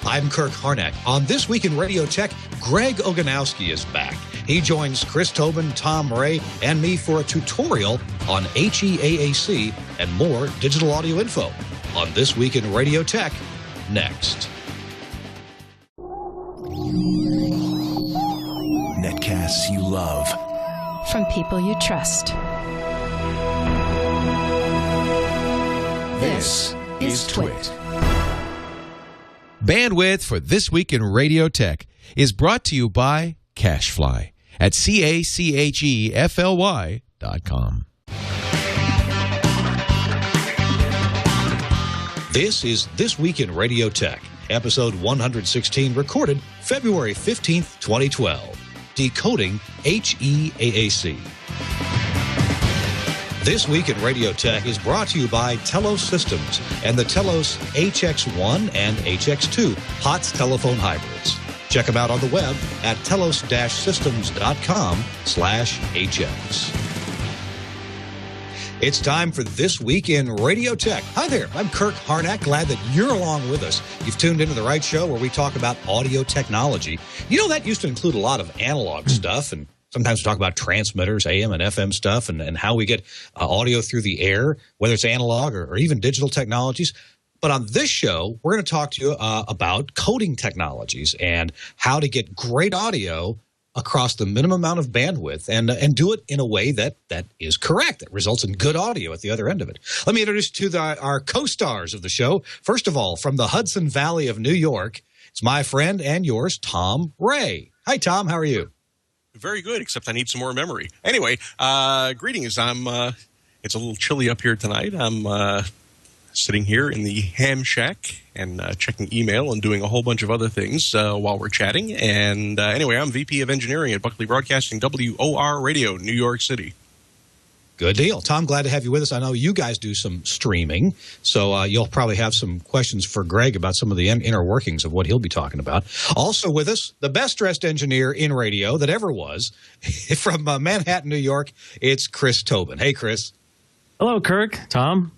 I'm Kirk Harnack. On This Week in Radio Tech, Greg Oganowski is back. He joins Chris Tobin, Tom Ray, and me for a tutorial on HE-AAC and more digital audio info. On This Week in Radio Tech, next. Netcasts you love. From people you trust. This is TWiRT. Bandwidth for This Week in Radio Tech is brought to you by CacheFly at CACHEFLY.com. This is This Week in Radio Tech, episode 116, recorded February 15th, 2012. Decoding HE-AAC. This Week in Radio Tech is brought to you by Telos Systems and the Telos HX1 and HX2 HOTS telephone hybrids. Check them out on the web at telos-systems.com/HX. It's time for This Week in Radio Tech. Hi there, I'm Kirk Harnack. Glad that you're along with us. You've tuned into the right show where we talk about audio technology. You know, that used to include a lot of analog stuff, and sometimes we talk about transmitters, AM and FM stuff, and how we get audio through the air, whether it's analog or even digital technologies. But on this show, we're going to talk to you about coding technologies and how to get great audio across the minimum amount of bandwidth and do it in a way that is correct, that results in good audio at the other end of it. Let me introduce you to our co-stars of the show. First of all, from the Hudson Valley of New York, it's my friend and yours, Tom Ray. Hi, Tom. How are you? Very good, except I need some more memory. Anyway, greetings. It's a little chilly up here tonight. I'm sitting here in the ham shack and checking email and doing a whole bunch of other things while we're chatting. And anyway, I'm VP of Engineering at Buckley Broadcasting, WOR Radio, New York City. Good deal. Tom, glad to have you with us. I know you guys do some streaming, so you'll probably have some questions for Greg about some of the inner workings of what he'll be talking about. Also with us, the best-dressed engineer in radio that ever was, from Manhattan, New York, it's Chris Tobin. Hey, Chris. Hello, Kirk, Tom.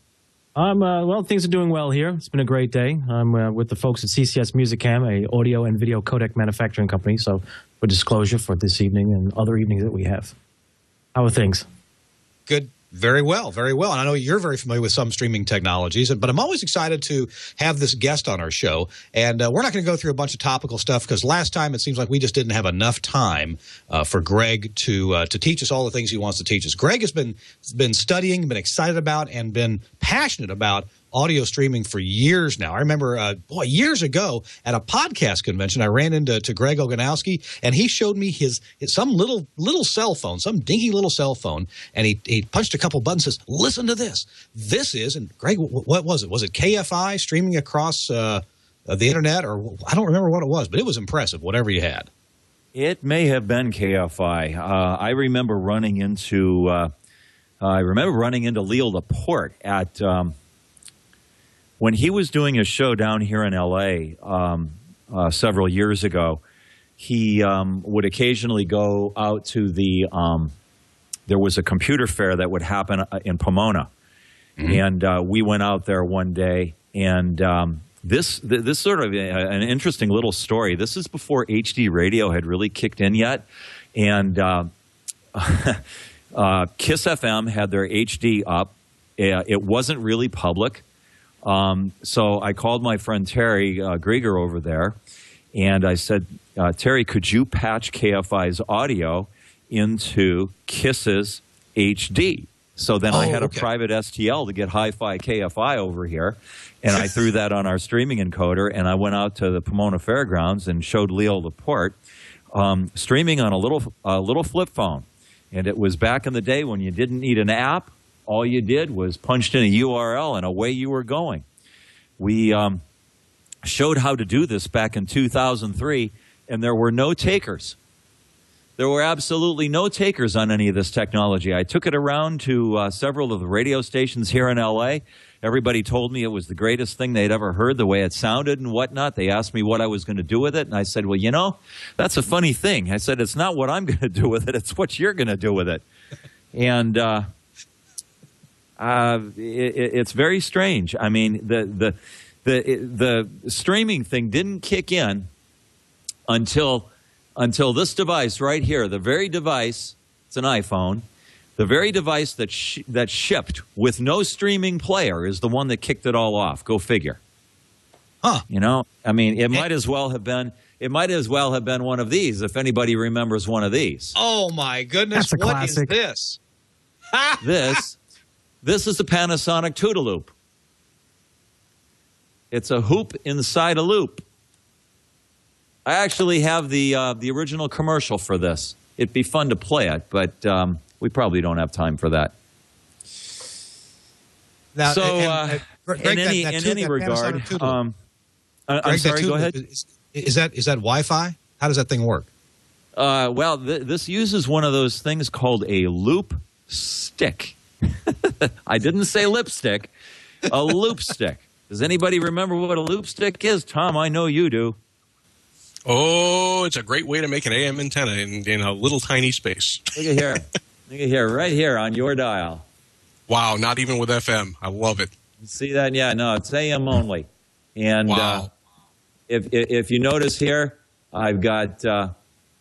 Well, things are doing well here. It's been a great day. I'm with the folks at CCS Musicam, a audio and video codec manufacturing company, so for disclosure for this evening and other evenings that we have. How are things? Good. Very well, very well. And I know you're very familiar with some streaming technologies, but I'm always excited to have this guest on our show. And we're not going to go through a bunch of topical stuff because last time it seems like we just didn't have enough time for Greg to teach us all the things he wants to teach us. Greg has been studying, been excited about, and been passionate about audio streaming for years now. I remember, years ago at a podcast convention, I ran into Greg Oganowski, and he showed me some little cell phone, some dinky little cell phone, and he punched a couple buttons and says, listen to this. This is, and Greg, what was it? Was it KFI streaming across the internet? Or I don't remember what it was, but it was impressive, whatever you had. It may have been KFI. I remember running into Leo Laporte at when he was doing a show down here in L.A. Several years ago. He would occasionally go out to there was a computer fair that would happen in Pomona. Mm-hmm. And we went out there one day, and this sort of an interesting little story. This is before HD radio had really kicked in yet, and KISS FM had their HD up. It wasn't really public. So I called my friend Terry Grieger over there, and I said, Terry, could you patch KFI's audio into KISS's HD? So then I had a private STL to get hi-fi KFI over here, and I threw that on our streaming encoder, and I went out to the Pomona Fairgrounds and showed Leo Laporte streaming on a little flip phone. And it was back in the day when you didn't need an app. All you did was punched in a URL and away you were going. We showed how to do this back in 2003, and there were no takers. There were absolutely no takers on any of this technology. I took it around to several of the radio stations here in L.A. Everybody told me it was the greatest thing they'd ever heard, the way it sounded and whatnot. They asked me what I was going to do with it, and I said, well, you know, that's a funny thing. I said, it's not what I'm going to do with it, it's what you're going to do with it. And it's very strange. I mean, the the streaming thing didn't kick in until this device right here, the very device, it's an iPhone, the very device that shipped with no streaming player is the one that kicked it all off. Go figure. Huh. You know, I mean, it might as well have been one of these, if anybody remembers one of these. Oh my goodness! That's a What is classic. this? This is the Panasonic Tootaloop. It's a hoop inside a loop. I actually have the original commercial for this. It'd be fun to play it, but we probably don't have time for that. Now, So, in any regard, I'm sorry. Go ahead. Is that Wi-Fi? How does that thing work? Well, this uses one of those things called a loop stick. I didn't say lipstick. A loop stick. Does anybody remember what a loop stick is? Tom, I know you do. Oh, it's a great way to make an AM antenna in a little tiny space. Look at here. Look at here, right here on your dial. Wow, not even with FM. I love it. See that? Yeah, no, it's AM only. And Wow. if you notice here, I've got,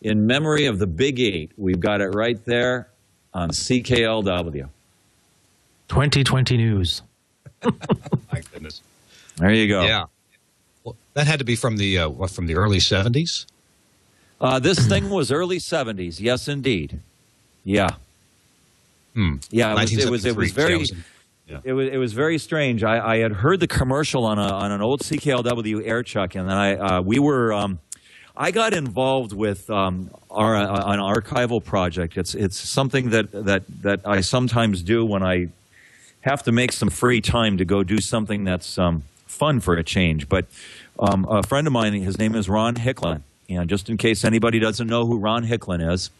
in memory of the Big 8, we've got it right there on CKLW. 2020 news. My goodness. There you go. Yeah. Well, that had to be from the early 70s. This thing was early 70s. Yes, indeed. Yeah. Yeah, it was very. Yeah. It was very strange. I had heard the commercial on an old CKLW air chuck, and then I got involved with an archival project. It's something that I sometimes do when I have to make some free time to go do something that's fun for a change. But a friend of mine, his name is Ron Hicklin, and just in case anybody doesn't know who Ron Hicklin is.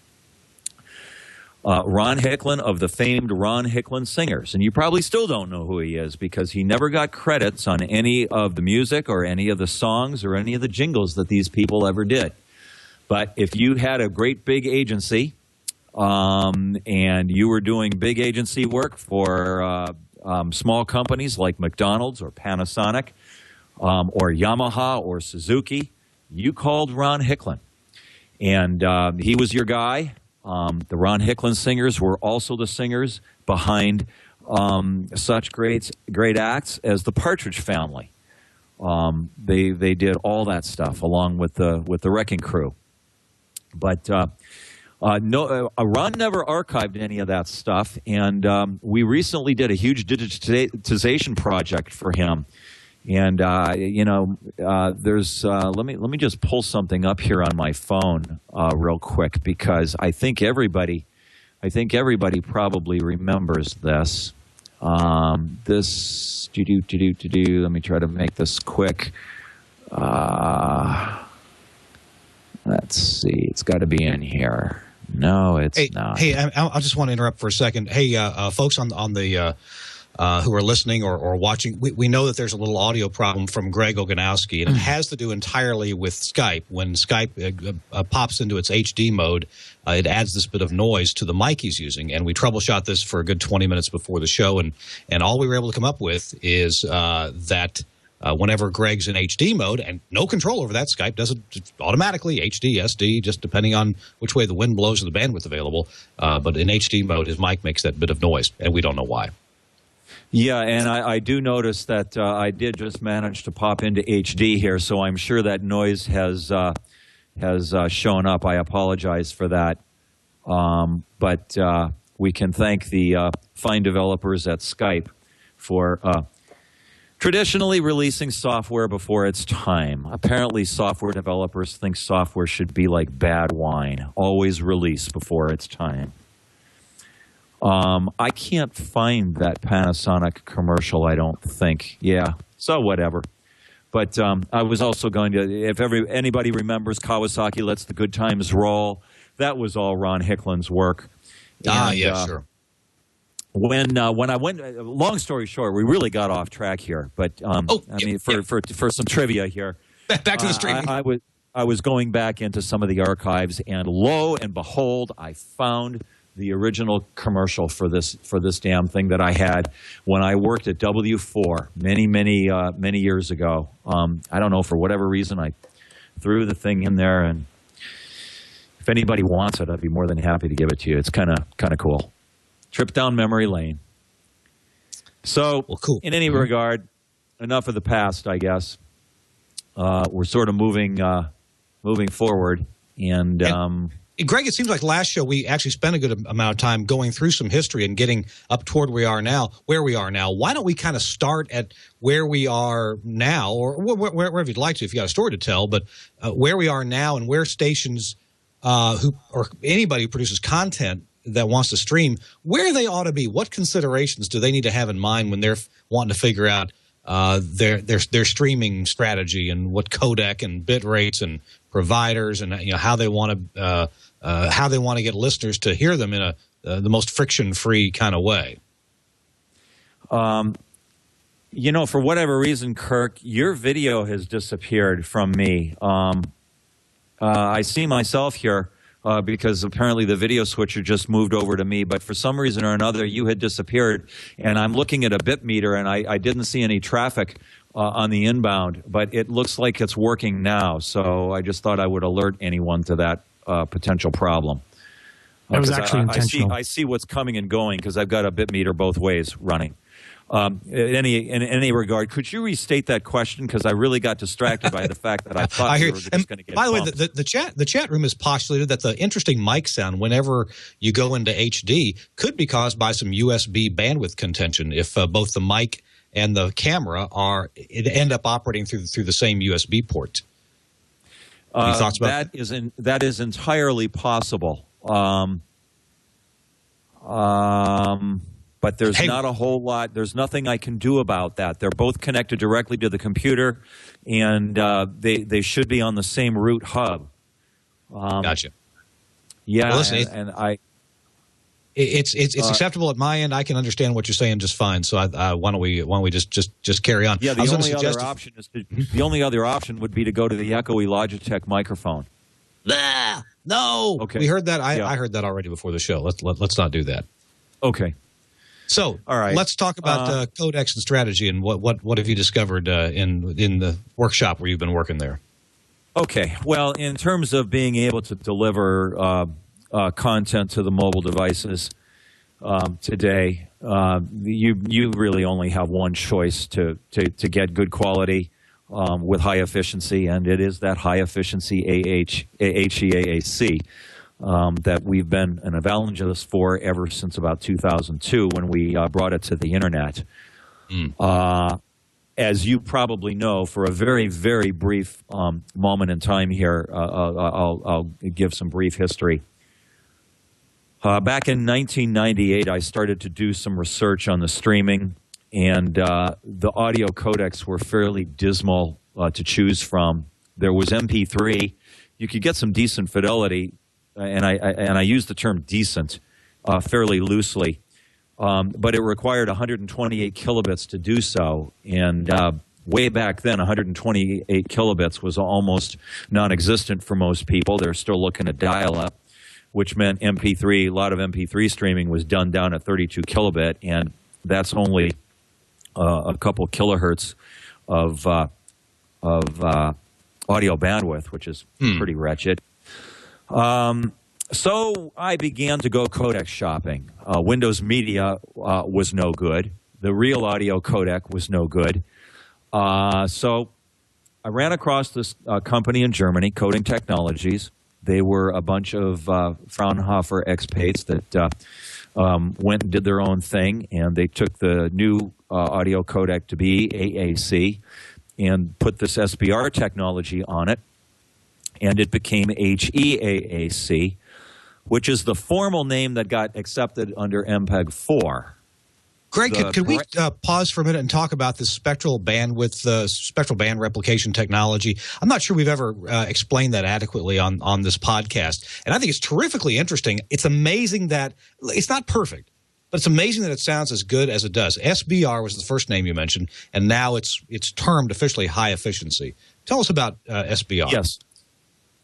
Ron Hicklin of the famed Ron Hicklin Singers. And you probably still don't know who he is because he never got credits on any of the music or any of the songs or any of the jingles that these people ever did. But if you had a great big agency and you were doing big agency work for small companies like McDonald's or Panasonic or Yamaha or Suzuki, you called Ron Hicklin. And he was your guy. The Ron Hicklin Singers were also the singers behind such great acts as the Partridge Family. They did all that stuff along with the Wrecking Crew. But Ron never archived any of that stuff, and we recently did a huge digitization project for him. And there's let me just pull something up here on my phone real quick because I think everybody probably remembers this. Let me try to make this quick. Let's see. It's got to be in here. No, it's not. Hey, I just want to interrupt for a second. Hey, folks on the who are listening or watching, we know that there's a little audio problem from Greg Oganowski, and it has to do entirely with Skype. When Skype pops into its HD mode, it adds this bit of noise to the mic he's using, and we troubleshot this for a good 20 minutes before the show, and all we were able to come up with is that whenever Greg's in HD mode, and no control over that, Skype does it automatically, HD, SD, just depending on which way the wind blows or the bandwidth available, but in HD mode, his mic makes that bit of noise, and we don't know why. Yeah, and I do notice that I did just manage to pop into HD here, so I'm sure that noise has shown up. I apologize for that. But we can thank the fine developers at Skype for traditionally releasing software before its time. Apparently, software developers think software should be like bad wine, always release before its time. I can't find that Panasonic commercial, I don't think. Yeah, so whatever. But I was also going to, if anybody remembers Kawasaki Lets the Good Times Roll, that was all Ron Hicklin's work. And, sure. When I went, long story short, we really got off track here. But for some trivia here, back to the streaming. I was going back into some of the archives, and lo and behold, I found the original commercial for this damn thing that I had when I worked at W4 many years ago. I don't know, for whatever reason, I threw the thing in there, and if anybody wants it, I'd be more than happy to give it to you. It's kind of cool. Trip down memory lane. So, well, cool. In any regard, enough of the past, I guess. We're sort of moving forward, and Greg, it seems like last show we actually spent a good amount of time going through some history and getting up toward where we are now. Why don't we kind of start at where we are now, or wherever you'd like to, if you got a story to tell, but where we are now and where stations or anybody who produces content that wants to stream, where they ought to be. What considerations do they need to have in mind when they're wanting to figure out their streaming strategy, and what codec and bit rates and providers, and how they want to get listeners to hear them in the most friction-free kind of way? For whatever reason, Kirk, your video has disappeared from me. I see myself here because apparently the video switcher just moved over to me, but for some reason or another, you had disappeared, and I'm looking at a bit meter, and I didn't see any traffic on the inbound, but it looks like it's working now, so I just thought I would alert anyone to that potential problem. That was actually intentional. I see what's coming and going because I've got a bit meter both ways running. In any regard, could you restate that question? Because I really got distracted by the fact that I thought we were just going to get By the way, bumped. the chat room has postulated that the interesting mic sound whenever you go into HD could be caused by some USB bandwidth contention if both the mic and the camera end up operating through the same USB port. Any thoughts about that? That is entirely possible. But there's not a whole lot. There's nothing I can do about that. They're both connected directly to the computer, and they should be on the same root hub. Gotcha. Yeah, well, listen, it's acceptable at my end. I can understand what you're saying just fine. So why don't we just carry on? Yeah, the only other option would be to go to the echoey Logitech microphone. No. Okay. We heard that. I heard that already before the show. Let's not do that. Okay. So, all right. Let's talk about codecs and strategy, and what have you discovered in the workshop where you've been working there? Okay. Well, in terms of being able to deliver content to the mobile devices today, you really only have one choice to get good quality with high efficiency, and it is that high efficiency HE-AAC. That we've been an evangelist for ever since about 2002 when we brought it to the internet. As you probably know, for a very, very brief moment in time here, I'll give some brief history. Back in 1998, I started to do some research on the streaming, and the audio codecs were fairly dismal to choose from. There was MP3. You could get some decent fidelity, and I use the term decent fairly loosely, but it required 128 kilobits to do so. And way back then, 128 kilobits was almost non-existent for most people. They're still looking at dial-up, which meant MP3. A lot of MP3 streaming was done down at 32 kilobit, and that's only a couple kilohertz of audio bandwidth, which is pretty wretched. So I began to go codec shopping. Windows Media was no good. The Real Audio codec was no good. So I ran across this company in Germany, Coding Technologies. They were a bunch of Fraunhofer expats that went and did their own thing, and they took the new audio codec to be AAC and put this SBR technology on it, and it became HE-AAC, which is the formal name that got accepted under MPEG-4. Greg, could we pause for a minute and talk about this spectral bandwidth, spectral band replication technology? I'm not sure we've ever explained that adequately on this podcast, and I think it's terrifically interesting. It's amazing that it's not perfect, but it's amazing that it sounds as good as it does. SBR was the first name you mentioned, and now it's termed officially high efficiency. Tell us about SBR. Yes.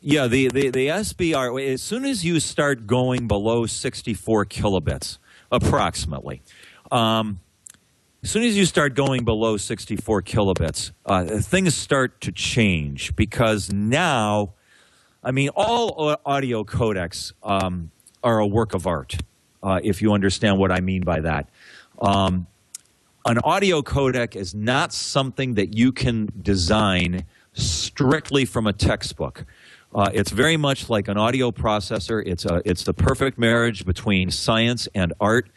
Yeah, the SBR, as soon as you start going below 64 kilobits, approximately, as soon as you start going below 64 kilobits, things start to change because now, I mean, all audio codecs are a work of art, if you understand what I mean by that. An audio codec is not something that you can design strictly from a textbook. It's very much like an audio processor. It's the perfect marriage between science and art.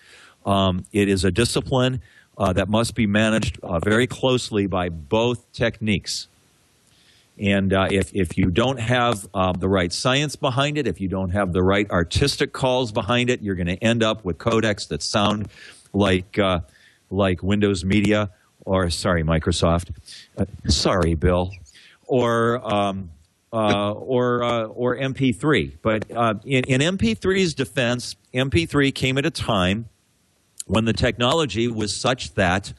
It is a discipline that must be managed very closely by both techniques. And if you don't have the right science behind it, if you don't have the right artistic calls behind it, you're going to end up with codecs that sound like Windows Media, or sorry, Microsoft, sorry, Bill, or MP3. But in MP3's defense, MP3 came at a time when the technology was such that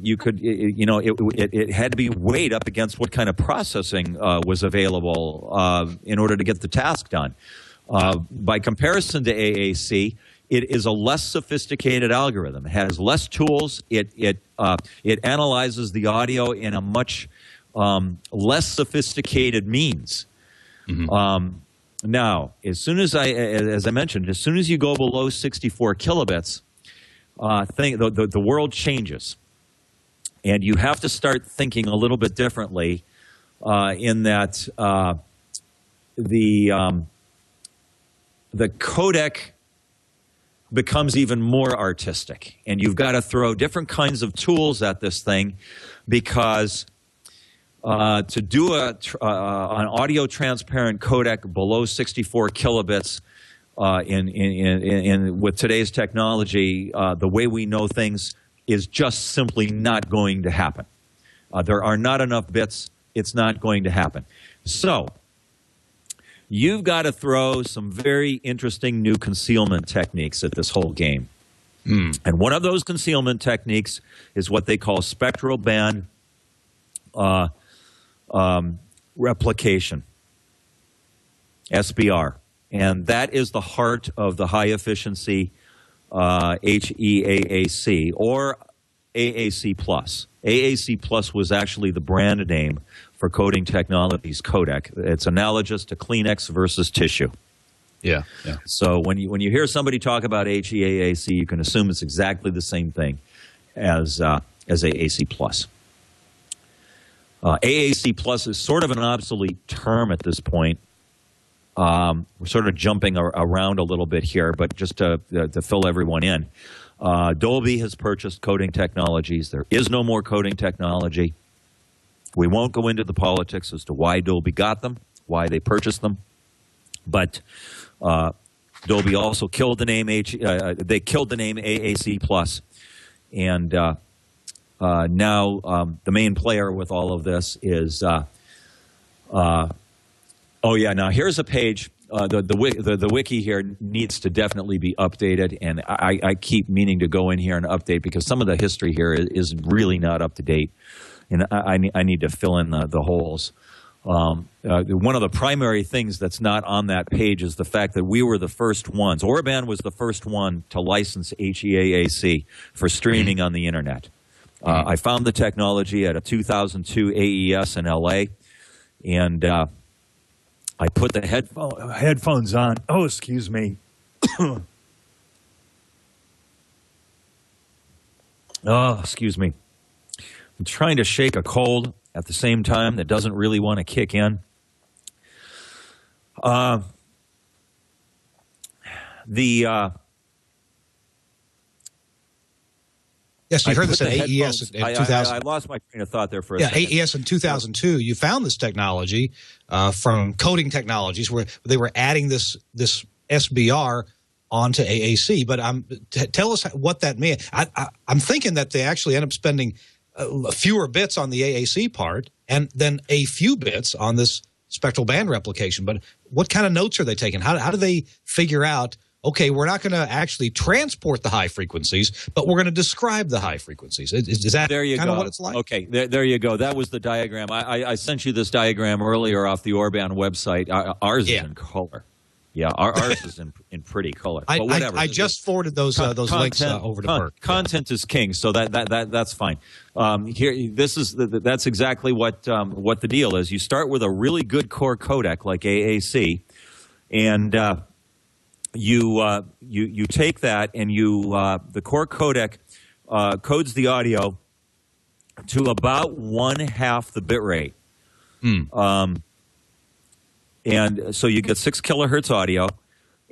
you could, it had to be weighed up against what kind of processing was available in order to get the task done. By comparison to AAC, it is a less sophisticated algorithm. It has less tools. It analyzes the audio in a much less sophisticated means. Mm-hmm. Now, as I mentioned, as soon as you go below 64 kilobits, the world changes, and you have to start thinking a little bit differently. In that the codec becomes even more artistic, and you've got to throw different kinds of tools at this thing, because to do an audio transparent codec below 64 kilobits with today's technology, the way we know things is just simply not going to happen. There are not enough bits. It's not going to happen. So you've got to throw some very interesting new concealment techniques at this whole game. And one of those concealment techniques is what they call spectral band replication, SBR. And that is the heart of the high-efficiency HE-AAC, or AAC+. AAC+ was actually the brand name for Coding Technologies codec. It's analogous to Kleenex versus tissue. Yeah. So when you hear somebody talk about HE-AAC, you can assume it's exactly the same thing as AAC+. AAC+ is sort of an obsolete term at this point. We're sort of jumping around a little bit here, but just to fill everyone in. Dolby has purchased Coding Technologies. There is no more Coding Technology. We won't go into the politics as to why Dolby got them, why they purchased them. But Dolby also killed the name they killed the name AAC+. And now the main player with all of this is oh yeah, now here's a page. The wiki here needs to definitely be updated, and I keep meaning to go in here and update because some of the history here is really not up to date, and I need to fill in the holes. One of the primary things that's not on that page is the fact that we were the first ones. Orban was the first one to license HE-AAC for streaming on the internet. I found the technology at a 2002 AES in LA, and I put the headphones on. Oh, excuse me. Oh, excuse me. I'm trying to shake a cold at the same time that doesn't really want to kick in. Yes, you heard this at AES in 2000. I lost my train of thought there for a second. second. AES in 2002, you found this technology from Coding Technologies, where they were adding this SBR onto AAC. But tell us what that meant. I'm thinking that they actually end up spending fewer bits on the AAC part and then a few bits on this spectral band replication. But what kind of notes are they taking? How do they figure out okay, we're not going to actually transport the high frequencies, but we're going to describe the high frequencies. Is that kind of what it's like? Okay, there you go. That was the diagram. I sent you this diagram earlier off the Orban website. Ours is in color. Yeah, ours is in pretty color. But whatever. I just forwarded those links over to Burke. Content is king, so that's fine. That's exactly what the deal is. You start with a really good core codec like AAC, and you take that and the core codec codes the audio to about 1/2 the bit rate. And so you get 6 kilohertz audio,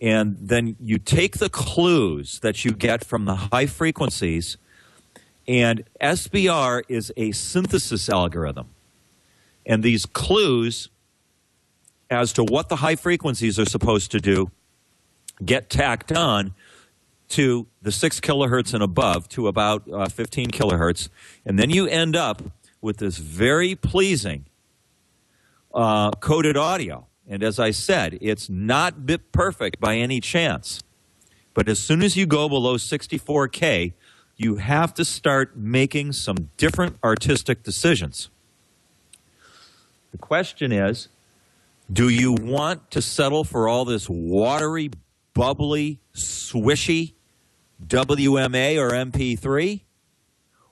and then you take the clues that you get from the high frequencies, and SBR is a synthesis algorithm. And these clues as to what the high frequencies are supposed to do get tacked on to the 6 kilohertz and above, to about 15 kilohertz. And then you end up with this very pleasing coded audio. And as I said, it's not bit perfect by any chance. But as soon as you go below 64K, you have to start making some different artistic decisions. The question is, do you want to settle for all this watery, bubbly, swishy WMA or MP3?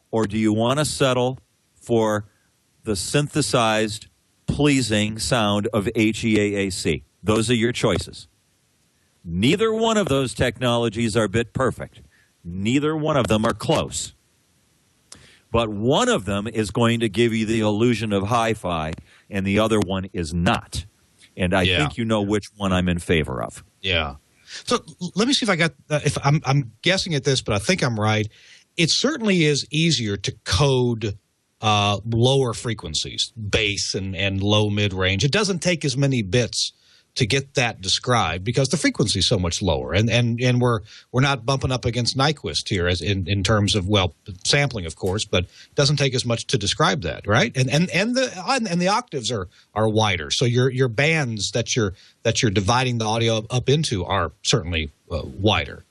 Or do you want to settle for the synthesized, pleasing sound of HE-AAC? Those are your choices. Neither one of those technologies are bit perfect. Neither one of them are close. But one of them is going to give you the illusion of hi-fi, and the other one is not. And I think you know which one I'm in favor of. Yeah. So let me see if I got if I'm guessing at this, but I think I'm right. It certainly is easier to code lower frequencies, bass and low mid-range. It doesn't take as many bits to get that described because the frequency is so much lower, and we're not bumping up against Nyquist here as in terms of, well, sampling, of course, but it doesn't take as much to describe that, right? And the octaves are wider, so your bands that you're dividing the audio up into are certainly wider.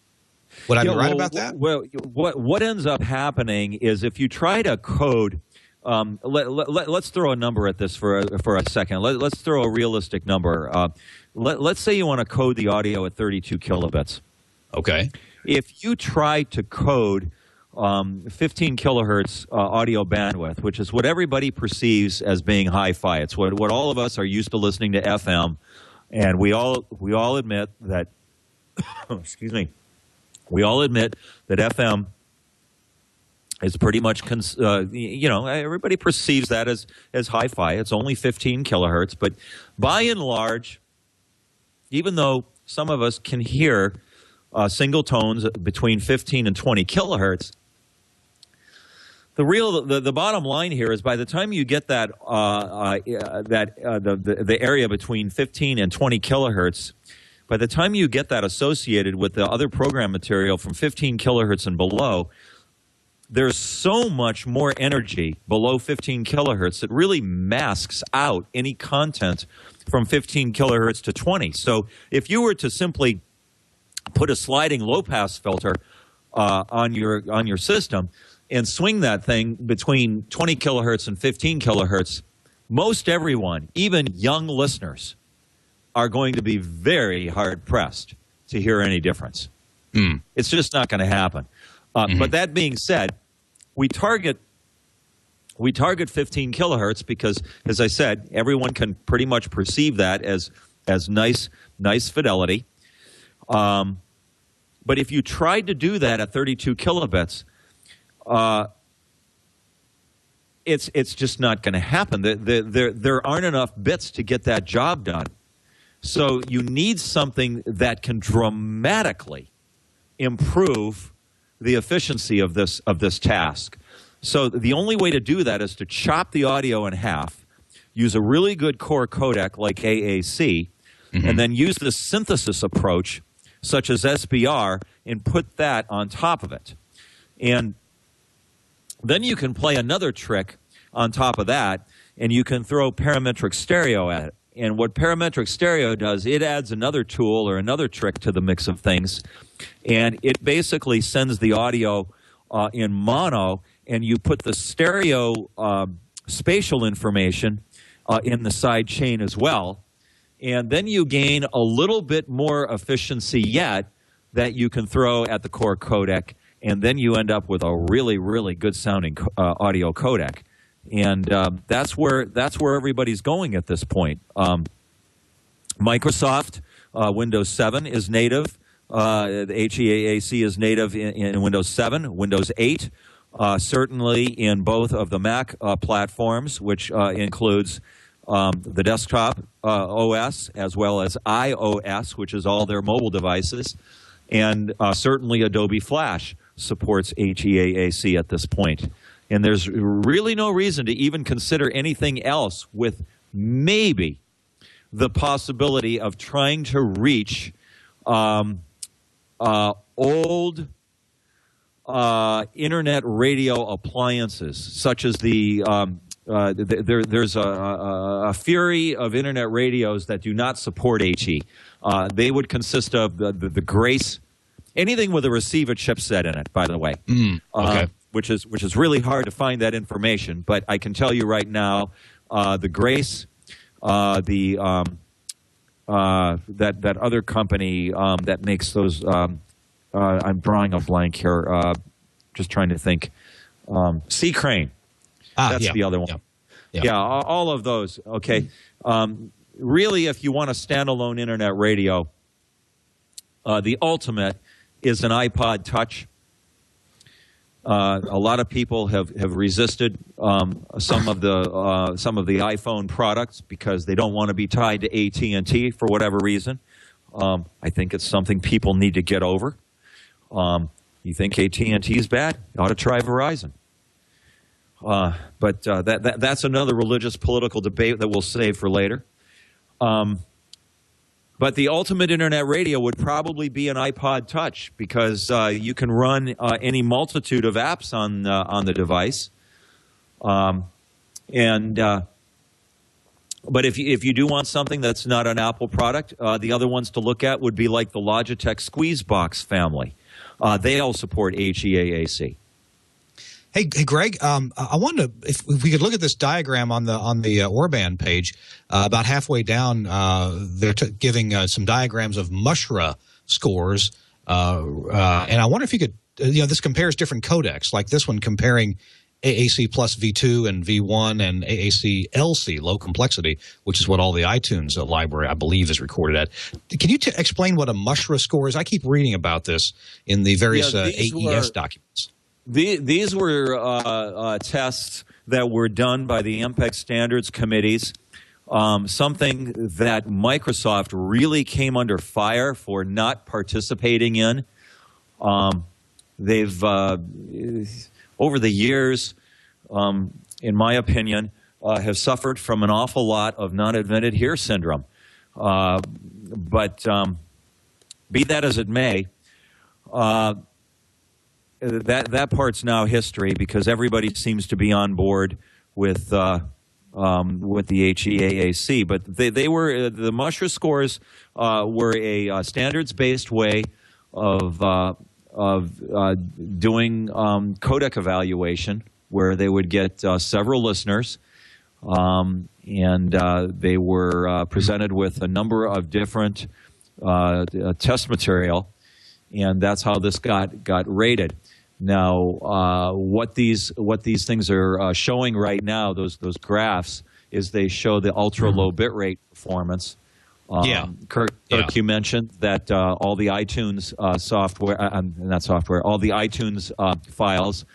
Would I be right about that? Well, what ends up happening is if you try to code. Let's throw a number at this for a second. Let's throw a realistic number. Let's say you want to code the audio at 32 kilobits. Okay. If you try to code 15 kilohertz audio bandwidth, which is what everybody perceives as being hi-fi, it's what all of us are used to listening to FM, and we all admit that. Excuse me. We all admit that FM. It's pretty much, everybody perceives that as hi-fi. It's only 15 kilohertz. But by and large, even though some of us can hear single tones between 15 and 20 kilohertz, the bottom line here is by the time you get the area between 15 and 20 kilohertz, by the time you get that associated with the other program material from 15 kilohertz and below, there's so much more energy below 15 kilohertz that really masks out any content from 15 kilohertz to 20. So if you were to simply put a sliding low-pass filter on your system and swing that thing between 20 kilohertz and 15 kilohertz, most everyone, even young listeners, are going to be very hard-pressed to hear any difference. It's just not going to happen. But that being said, we target 15 kilohertz because, as I said, everyone can pretty much perceive that as nice fidelity. But if you tried to do that at 32 kilobits, it's just not going to happen. There aren't enough bits to get that job done. So you need something that can dramatically improve the efficiency of this task. So the only way to do that is to chop the audio in half, use a really good core codec like AAC, and then use the synthesis approach, such as SBR, and put that on top of it. And then you can play another trick on top of that, and you can throw parametric stereo at it. And what parametric stereo does, it adds another tool or another trick to the mix of things. And it basically sends the audio in mono, and you put the stereo spatial information in the side chain as well. And then you gain a little bit more efficiency yet that you can throw at the core codec. And then you end up with a really, really good sounding audio codec. And that's where everybody's going at this point. Microsoft Windows 7 is native. The HE-AAC is native in Windows 7, Windows 8, certainly in both of the Mac platforms, which includes the desktop OS as well as iOS, which is all their mobile devices. And certainly Adobe Flash supports HE-AAC at this point. And there's really no reason to even consider anything else, with maybe the possibility of trying to reach old internet radio appliances, such as there's a fury of internet radios that do not support HE. They would consist of the Grace, anything with a receiver chipset in it, by the way. Okay. Which is really hard to find that information, but I can tell you right now, the Grace, that other company that makes those. I'm drawing a blank here. Just trying to think. Sea Crane. That's the other one. Yeah, all of those. Okay. Really, if you want a standalone internet radio, the ultimate is an iPod Touch. A lot of people have resisted some of the iPhone products because they don't want to be tied to AT&T for whatever reason. I think it's something people need to get over. You think AT&T is bad? You ought to try Verizon. But that's another religious political debate that we'll save for later. But the ultimate internet radio would probably be an iPod Touch, because you can run any multitude of apps on the device. But if you do want something that's not an Apple product, the other ones to look at would be like the Logitech Squeezebox family. They all support HE-AAC. Hey, Greg, I wanted to, if we could look at this diagram on the Orban page, about halfway down, they're giving some diagrams of Mushra scores, and I wonder if you could, this compares different codecs, like this one comparing AAC plus V2 and V1 and AAC LC, low complexity, which is what all the iTunes library, I believe, is recorded at. Can you explain what a Mushra score is? I keep reading about this in the various AES documents. These were tests that were done by the MPEG standards committees, something that Microsoft really came under fire for not participating in. They've, over the years, in my opinion, have suffered from an awful lot of non-admitted here syndrome. But be that as it may, that part's now history, because everybody seems to be on board with the HE-AAC. But they were the Mushra scores were a standards-based way of doing codec evaluation, where they would get several listeners, and they were presented with a number of different test material, and that's how this got rated. Now, what these things are showing right now, those graphs, is they show the ultra low bitrate performance. Kirk, you mentioned that all the iTunes software, all the iTunes files,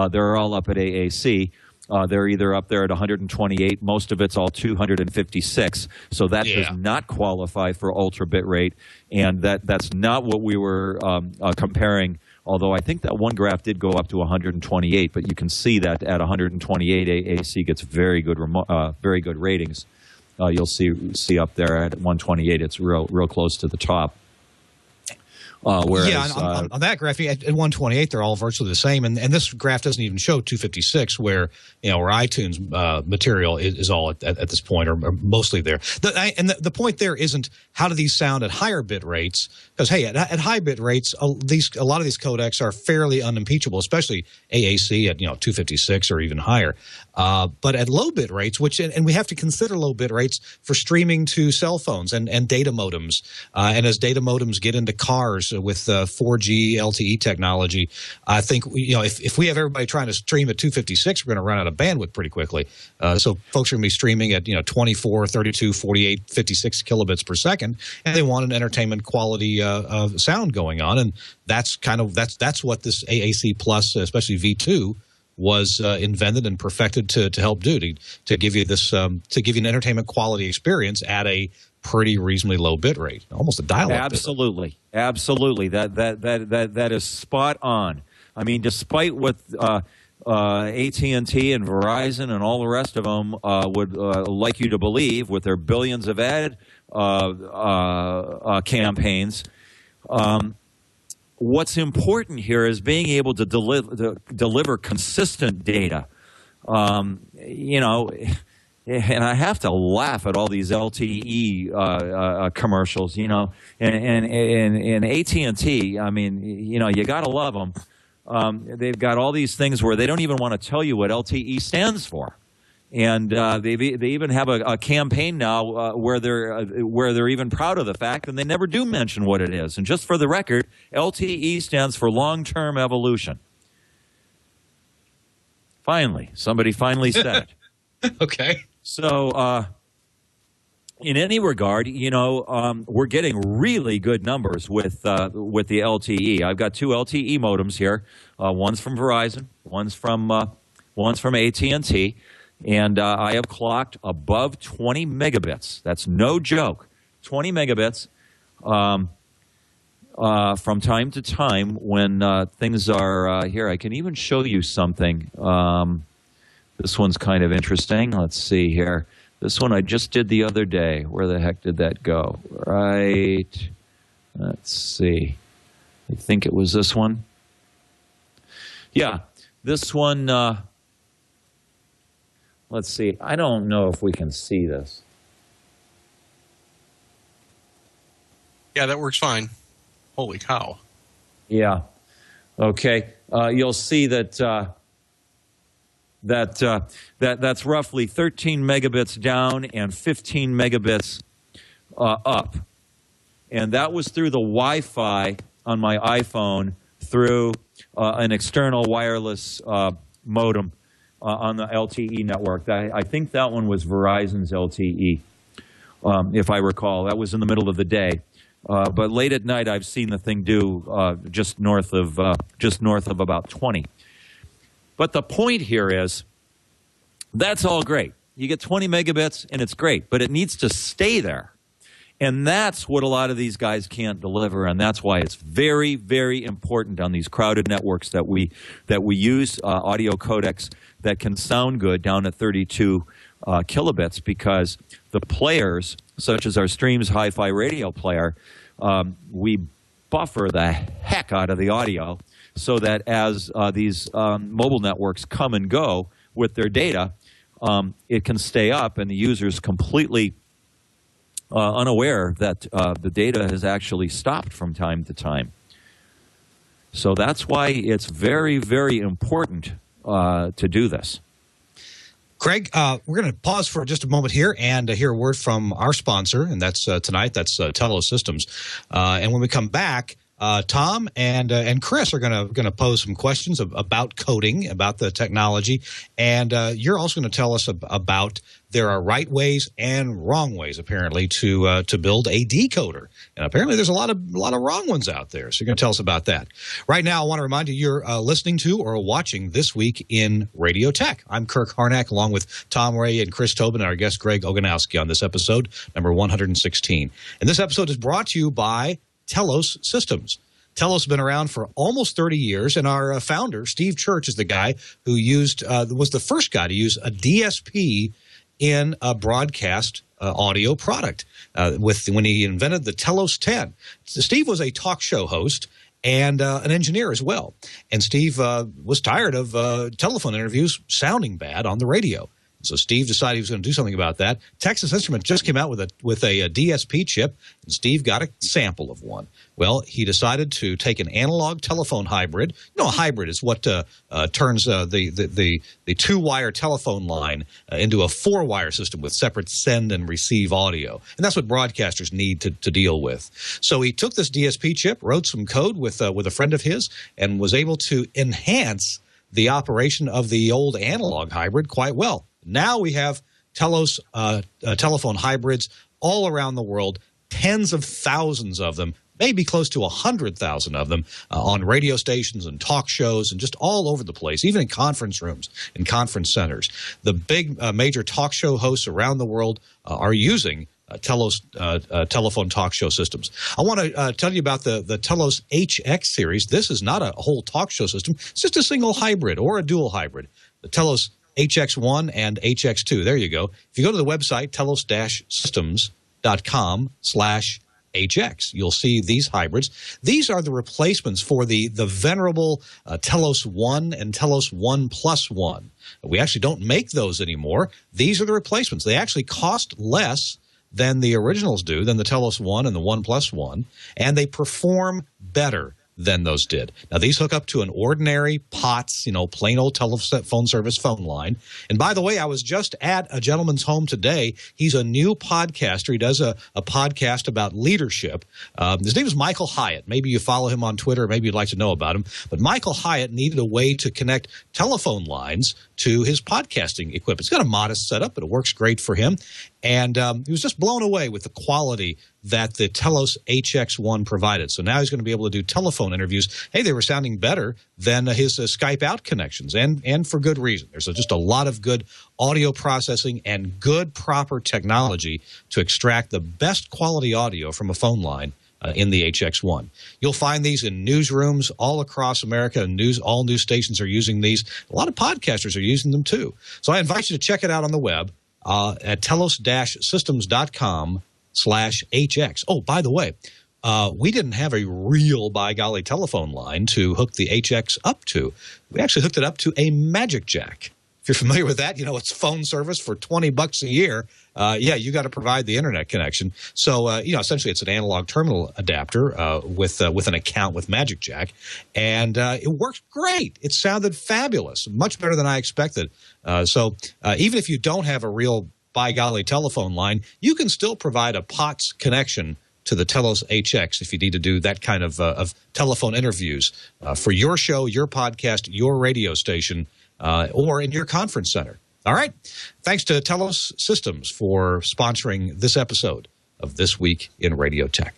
they're all up at AAC. They're either up there at 128, most of it's all 256, so that does not qualify for ultra bitrate, and that's not what we were comparing. Although I think that one graph did go up to 128, but you can see that at 128, AAC gets very good ratings. You'll see up there at 128, it's real close to the top. Whereas, yeah, on that graph at 128, they're all virtually the same, and this graph doesn't even show 256, where where iTunes material is all at this point, or mostly there. The point there isn't how do these sound at higher bit rates, because hey, at high bit rates, a lot of these codecs are fairly unimpeachable, especially AAC at 256 or even higher. But at low bit rates, and we have to consider low bit rates for streaming to cell phones and data modems, and as data modems get into cars with 4G LTE technology, I think if we have everybody trying to stream at 256, we're going to run out of bandwidth pretty quickly. So folks are going to be streaming at 24, 32, 48, 56 kilobits per second, and they want an entertainment quality sound going on, and that's what this AAC Plus, especially V2, was invented and perfected to help do, to give you this to give you an entertainment quality experience at a pretty reasonably low bit rate, almost a dial-up. Absolutely. That is spot on. I mean, despite what AT&T and Verizon and all the rest of them would like you to believe with their billions of ad campaigns, what's important here is being able to deliver consistent data. And I have to laugh at all these LTE commercials, and AT&T. I mean, you got to love them. They've got all these things where they don't even want to tell you what LTE stands for, and they even have a campaign now where they're even proud of the fact, and they never do mention what it is. And just for the record, LTE stands for long-term evolution. Finally, somebody said it. Okay. So, in any regard, we're getting really good numbers with the LTE. I've got two LTE modems here. One's from Verizon, one's from AT&T, and I have clocked above 20 megabits. That's no joke. 20 megabits from time to time when things are here. I can even show you something. This one's kind of interesting. Let's see here. This one I just did the other day. Where the heck did that go? Right. Let's see. I think it was this one. Yeah, this one. Let's see. I don't know if we can see this. Yeah, that works fine. Holy cow. Yeah. Okay. You'll see that. That's roughly 13 megabits down and 15 megabits up. And that was through the Wi-Fi on my iPhone through an external wireless modem on the LTE network. I think that one was Verizon's LTE, if I recall. That was in the middle of the day. But late at night, I've seen the thing do just north of about 20. But the point here is, that's all great. You get 20 megabits, and it's great, but it needs to stay there. And that's what a lot of these guys can't deliver, and that's why it's very, very important on these crowded networks that we use audio codecs that can sound good down at 32 kilobits, because the players, such as our Streams Hi-Fi radio player, we buffer the heck out of the audio, so that as these mobile networks come and go with their data, it can stay up, and the user's completely unaware that the data has actually stopped from time to time. So that's why it's very, very important to do this. Craig, we're going to pause for just a moment here and hear a word from our sponsor, and that's tonight. That's Telos Systems. And when we come back, Tom and Chris are going to pose some questions about coding, about the technology, and you're also going to tell us about there are right ways and wrong ways, apparently, to build a decoder. And apparently, there's a lot of wrong ones out there. So you're going to tell us about that. Right now, I want to remind you you're listening to or watching This Week in Radio Tech. I'm Kirk Harnack, along with Tom Ray and Chris Tobin, and our guest Greg Oganowski on this episode, number 116. And this episode is brought to you by Telos Systems. Telos has been around for almost 30 years, and our founder, Steve Church, is the guy who was the first guy to use a DSP in a broadcast audio product when he invented the Telos 10. Steve was a talk show host and an engineer as well. And Steve was tired of telephone interviews sounding bad on the radio. So Steve decided he was going to do something about that. Texas Instruments just came out with a DSP chip, and Steve got a sample of one. Well, he decided to take an analog telephone hybrid. You know, a hybrid is what turns the two-wire telephone line into a four-wire system with separate send and receive audio. And that's what broadcasters need to deal with. So he took this DSP chip, wrote some code with a friend of his, and was able to enhance the operation of the old analog hybrid quite well. Now we have Telos telephone hybrids all around the world, tens of thousands of them, maybe close to 100,000 of them on radio stations and talk shows and just all over the place, even in conference rooms and conference centers. The big major talk show hosts around the world are using Telos telephone talk show systems. I want to tell you about the Telos HX series. This is not a whole talk show system. It's just a single hybrid or a dual hybrid. The Telos HX1 and HX2. There you go. If you go to the website, telos-systems.com/HX, you'll see these hybrids. These are the replacements for the venerable Telos 1 and Telos 1 Plus 1. We actually don't make those anymore. These are the replacements. They actually cost less than the originals do, than the Telos 1 and the 1 Plus 1, and they perform better than those did. Now, these hook up to an ordinary POTS, plain old telephone service phone line. And by the way, I was just at a gentleman's home today. He's a new podcaster. He does a podcast about leadership. His name is Michael Hyatt. Maybe you follow him on Twitter. Maybe you'd like to know about him. But Michael Hyatt needed a way to connect telephone lines to his podcasting equipment. It's got a modest setup, but it works great for him. And he was just blown away with the quality that the Telos HX1 provided. So now he's going to be able to do telephone interviews. Hey, they were sounding better than his Skype out connections, and for good reason. There's just a lot of good audio processing and good proper technology to extract the best quality audio from a phone line in the HX1. You'll find these in newsrooms all across America. All news stations are using these. A lot of podcasters are using them too. So I invite you to check it out on the web at telos-systems.com/HX. Oh, by the way, we didn't have a real by golly telephone line to hook the HX up to. We actually hooked it up to a Magic Jack. If you're familiar with that, it's phone service for $20 a year. You got to provide the internet connection. So, essentially it's an analog terminal adapter with an account with Magic Jack. And it worked great. It sounded fabulous, much better than I expected. So even if you don't have a real by golly telephone line, you can still provide a POTS connection to the Telos HX if you need to do that kind of telephone interviews for your show, your podcast, your radio station, or in your conference center. All right. Thanks to Telos Systems for sponsoring this episode of This Week in Radio Tech.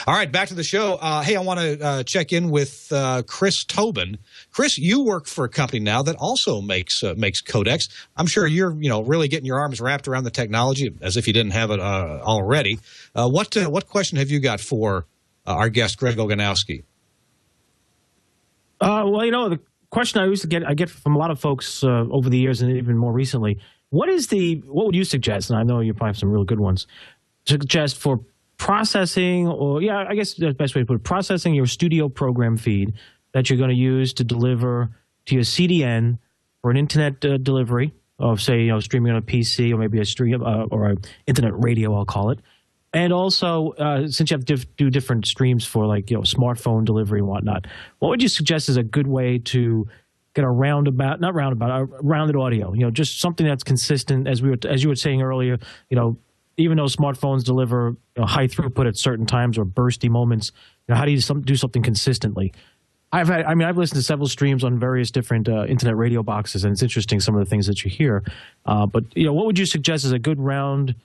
All right, back to the show. Hey, I want to check in with Chris Tobin. Chris, you work for a company now that also makes codecs. I'm sure you're really getting your arms wrapped around the technology as if you didn't have it already. What question have you got for our guest, Greg Oganowski? The question I get from a lot of folks over the years and even more recently. What would you suggest? And I know you probably have some real good ones. Suggest for processing, I guess the best way to put it, processing your studio program feed that you're going to use to deliver to your CDN for an internet delivery of, say, streaming on a PC or maybe a stream or an internet radio, I'll call it. And also, since you have to do different streams for smartphone delivery and whatnot, what would you suggest is a good way to get a rounded audio? Just something that's consistent, as you were saying earlier. Even though smartphones deliver high throughput at certain times or bursty moments, how do you do something consistently? I've listened to several streams on various different internet radio boxes, and it's interesting some of the things that you hear. But what would you suggest is a good round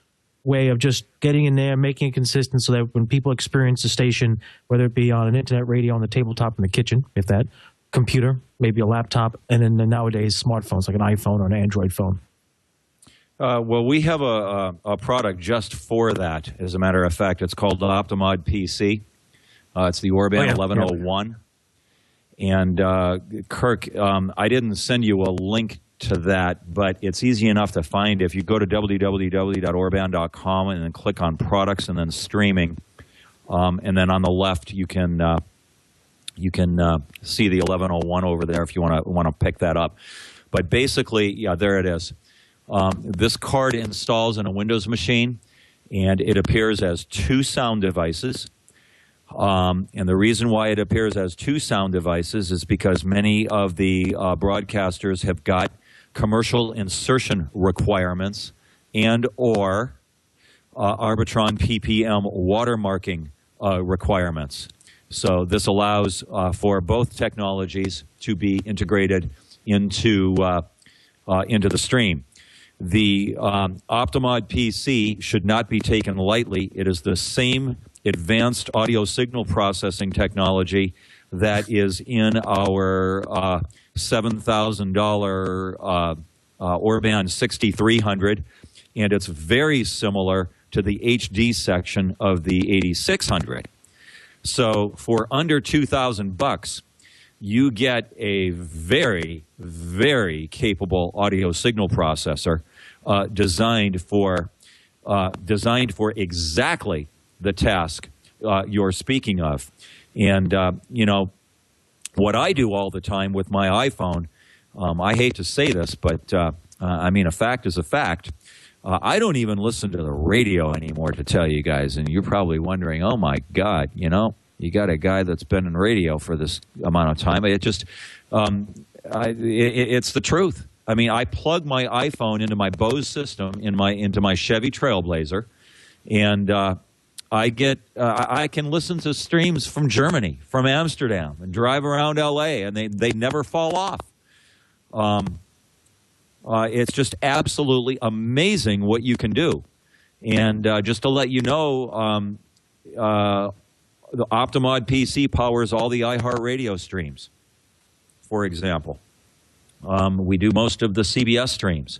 way of just getting in there, making it consistent, so that when people experience the station, whether it be on an internet radio on the tabletop in the kitchen, if that, computer, maybe a laptop, and then nowadays smartphones like an iPhone or an Android phone? Well, we have a product just for that. As a matter of fact, it's called the Optimod PC. It's the Orban 1101. And Kirk, I didn't send you a link to that, but it's easy enough to find. If you go to www.orban.com and then click on products and then streaming, and then on the left you can see the 1101 over there if you want to pick that up. But basically, yeah, there it is. This card installs in a Windows machine, and it appears as two sound devices. And the reason why it appears as two sound devices is because many of the broadcasters have got commercial insertion requirements and or Arbitron PPM watermarking requirements. So this allows for both technologies to be integrated into the stream. The Optimod PC should not be taken lightly. It is the same advanced audio signal processing technology that is in our $7,000 Orban 6300, and it's very similar to the HD section of the 8600. So for under $2,000, you get a very, very capable audio signal processor designed for exactly the task you're speaking of. And you know, what I do all the time with my iPhone, I hate to say this, but I mean, a fact is a fact. I don't even listen to the radio anymore, to tell you guys. And you're probably wondering, oh my God, you know, you got a guy that's been in radio for this amount of time. It just, it's the truth. I mean, I plug my iPhone into my Bose system into my Chevy Trailblazer, and I can listen to streams from Germany, from Amsterdam, and drive around LA, and they never fall off. It's just absolutely amazing what you can do. And just to let you know, the Optimod PC powers all the iHeartRadio streams, for example. We do most of the CBS streams.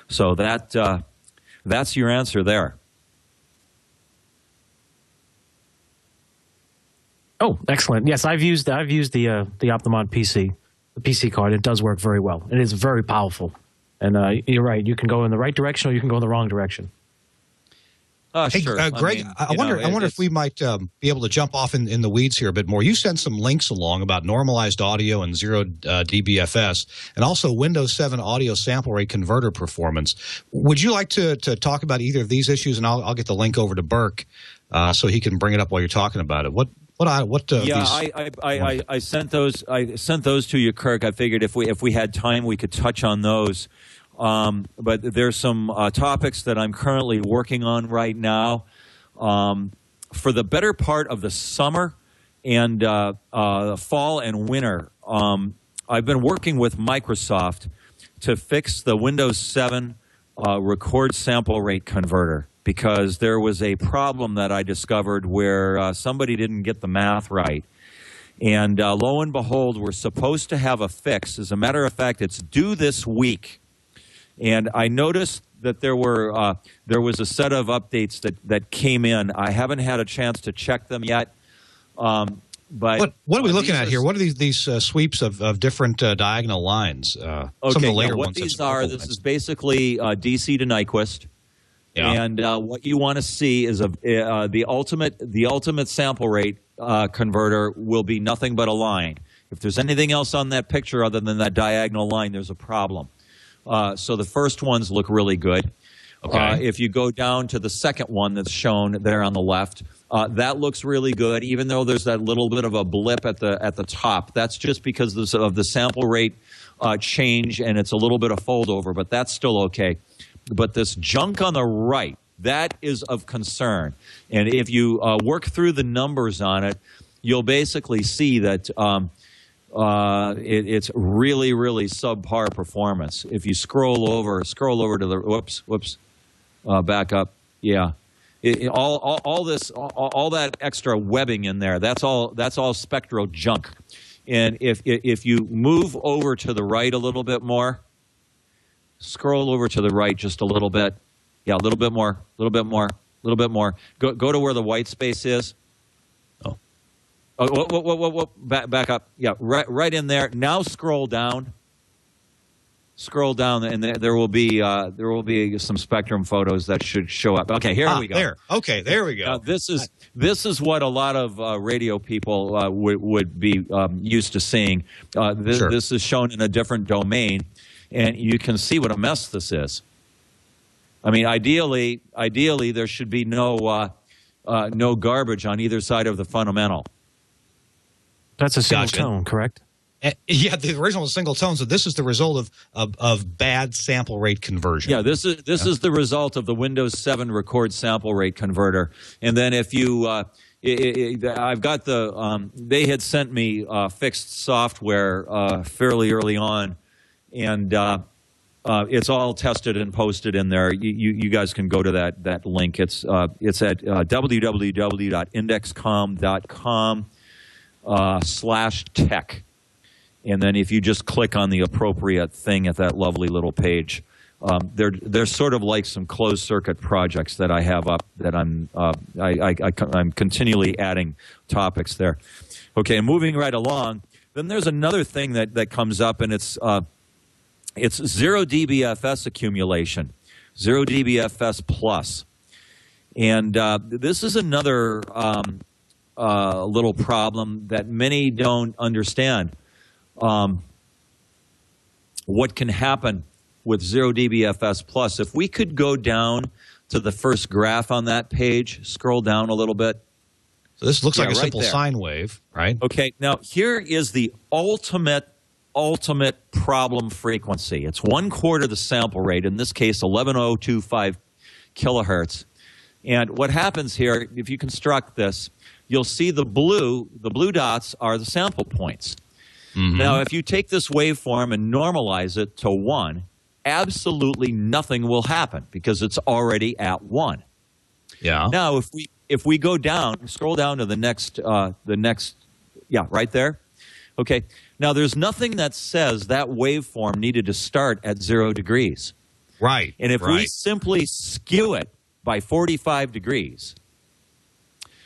So that's your answer there. Oh, excellent. Yes, I've used the Optimod PC, the PC card. It does work very well. It is very powerful. And you're right. You can go in the right direction or you can go in the wrong direction. Hey, sure. Greg, I wonder if we might be able to jump off in the weeds here a bit more. You sent some links along about normalized audio and zero dBFS, and also Windows 7 audio sample rate converter performance. Would you like to talk about either of these issues? And I'll get the link over to Burke so he can bring it up while you're talking about it. I sent those. I sent those to you, Kirk. I figured if we had time, we could touch on those. But there's some topics that I'm currently working on right now. For the better part of the summer and fall and winter, I've been working with Microsoft to fix the Windows 7 record sample rate converter, because there was a problem that I discovered where somebody didn't get the math right. And lo and behold, we're supposed to have a fix. As a matter of fact, it's due this week. And I noticed that there was a set of updates that came in. I haven't had a chance to check them yet. But what are we looking at here? What are these sweeps of different diagonal lines? Okay, some of the later what ones these are, this is basically DC to Nyquist. Yeah. And what you want to see is the ultimate sample rate converter will be nothing but a line. If there's anything else on that picture other than that diagonal line, there's a problem. So the first ones look really good. Okay. If you go down to the second one that's shown there on the left, that looks really good, even though there's that little bit of a blip at the top. That's just because of the sample rate change, and it's a little bit of fold over, but that's still okay. But this junk on the right, that is of concern. And if you work through the numbers on it, you'll basically see that it's really, really subpar performance. If you scroll over to the back up, yeah. All that extra webbing in there, that's all spectral junk. And if you move over to the right a little bit more, scroll over to the right just a little bit. Yeah, a little bit more, a little bit more, a little bit more. Go to where the white space is. Oh, back up. Yeah, right in there. Now scroll down. scroll down, and there will be some Spectrum photos that should show up. Okay, here we go. There. Okay, there we go. This is what a lot of radio people would be used to seeing. This is shown in a different domain, and you can see what a mess this is. I mean, ideally, there should be no garbage on either side of the fundamental. That's a single tone, correct? Yeah, the original is single tone, so this is the result of bad sample rate conversion. Yeah, this is the result of the Windows 7 record sample rate converter. And then if you, I've got the, they had sent me fixed software fairly early on, and it's all tested and posted in there. You guys can go to that link. It's at www.indexcom.com/tech. And then if you just click on the appropriate thing at that lovely little page, they're sort of like some closed circuit projects that I have up that I'm continually adding topics there. Okay, moving right along. Then there's another thing that comes up, and it's 0 dBFS accumulation, 0 dBFS plus. And this is another little problem that many don't understand. What can happen with 0 dBFS plus? If we could go down to the first graph on that page, scroll down a little bit. So this looks like a simple sine wave, right? Okay, now here is the ultimate problem frequency. It's 1/4 the sample rate, in this case 11.025 kilohertz. And what happens here, if you construct this, you'll see the blue dots are the sample points. Mm-hmm. Now, if you take this waveform and normalize it to 1, absolutely nothing will happen because it's already at 1. Yeah. Now, if we go down, scroll down to the next, yeah, right there. Okay. Now, there's nothing that says that waveform needed to start at 0 degrees. Right. And if we simply skew it by 45 degrees,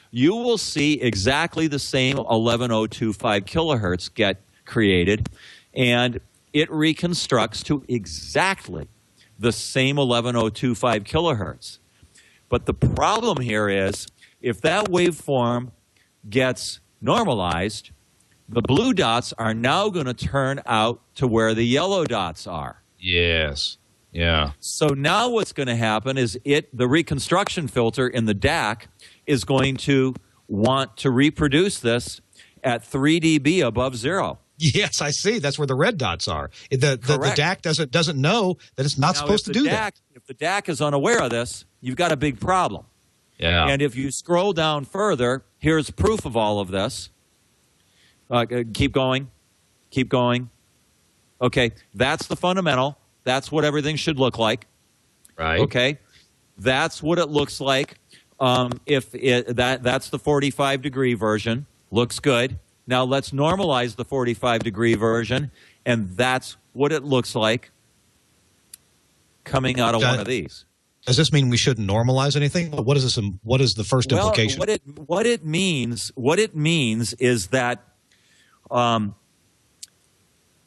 you will see exactly the same 11.025 kilohertz get created, and it reconstructs to exactly the same 11.025 kilohertz. But the problem here is, if that waveform gets normalized, the blue dots are now going to turn out to where the yellow dots are. Yes. Yeah. So now what's going to happen is the reconstruction filter in the DAC is going to want to reproduce this at 3 dB above 0. Yes, I see. That's where the red dots are. The DAC doesn't know that it's not supposed to do that. If the DAC is unaware of this, you've got a big problem. Yeah. And if you scroll down further, here's proof of all of this. Keep going. Keep going. Okay, that's the fundamental. That's what everything should look like. Right. Okay, that's what it looks like. That's the 45-degree version. Looks good. Now let's normalize the 45-degree version, and that's what it looks like coming out of one of these. Does this mean we shouldn't normalize anything? What is this? What is the first implication? What it means is that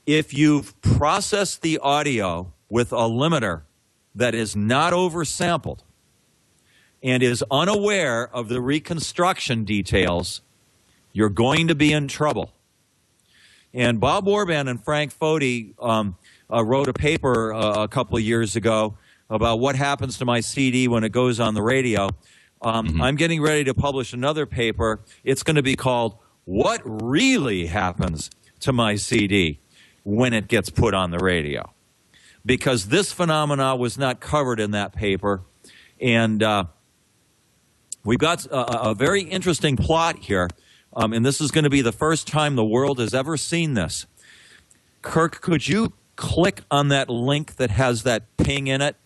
if you've processed the audio with a limiter that is not oversampled and is unaware of the reconstruction details, you're going to be in trouble. And Bob Warband and Frank Foti wrote a paper a couple of years ago about what happens to my CD when it goes on the radio. I'm getting ready to publish another paper. It's going to be called What Really Happens to My CD When It Gets Put on the Radio. Because this phenomena was not covered in that paper. And we've got a very interesting plot here. And this is going to be the first time the world has ever seen this. Kirk, could you click on that link that has that ping in it?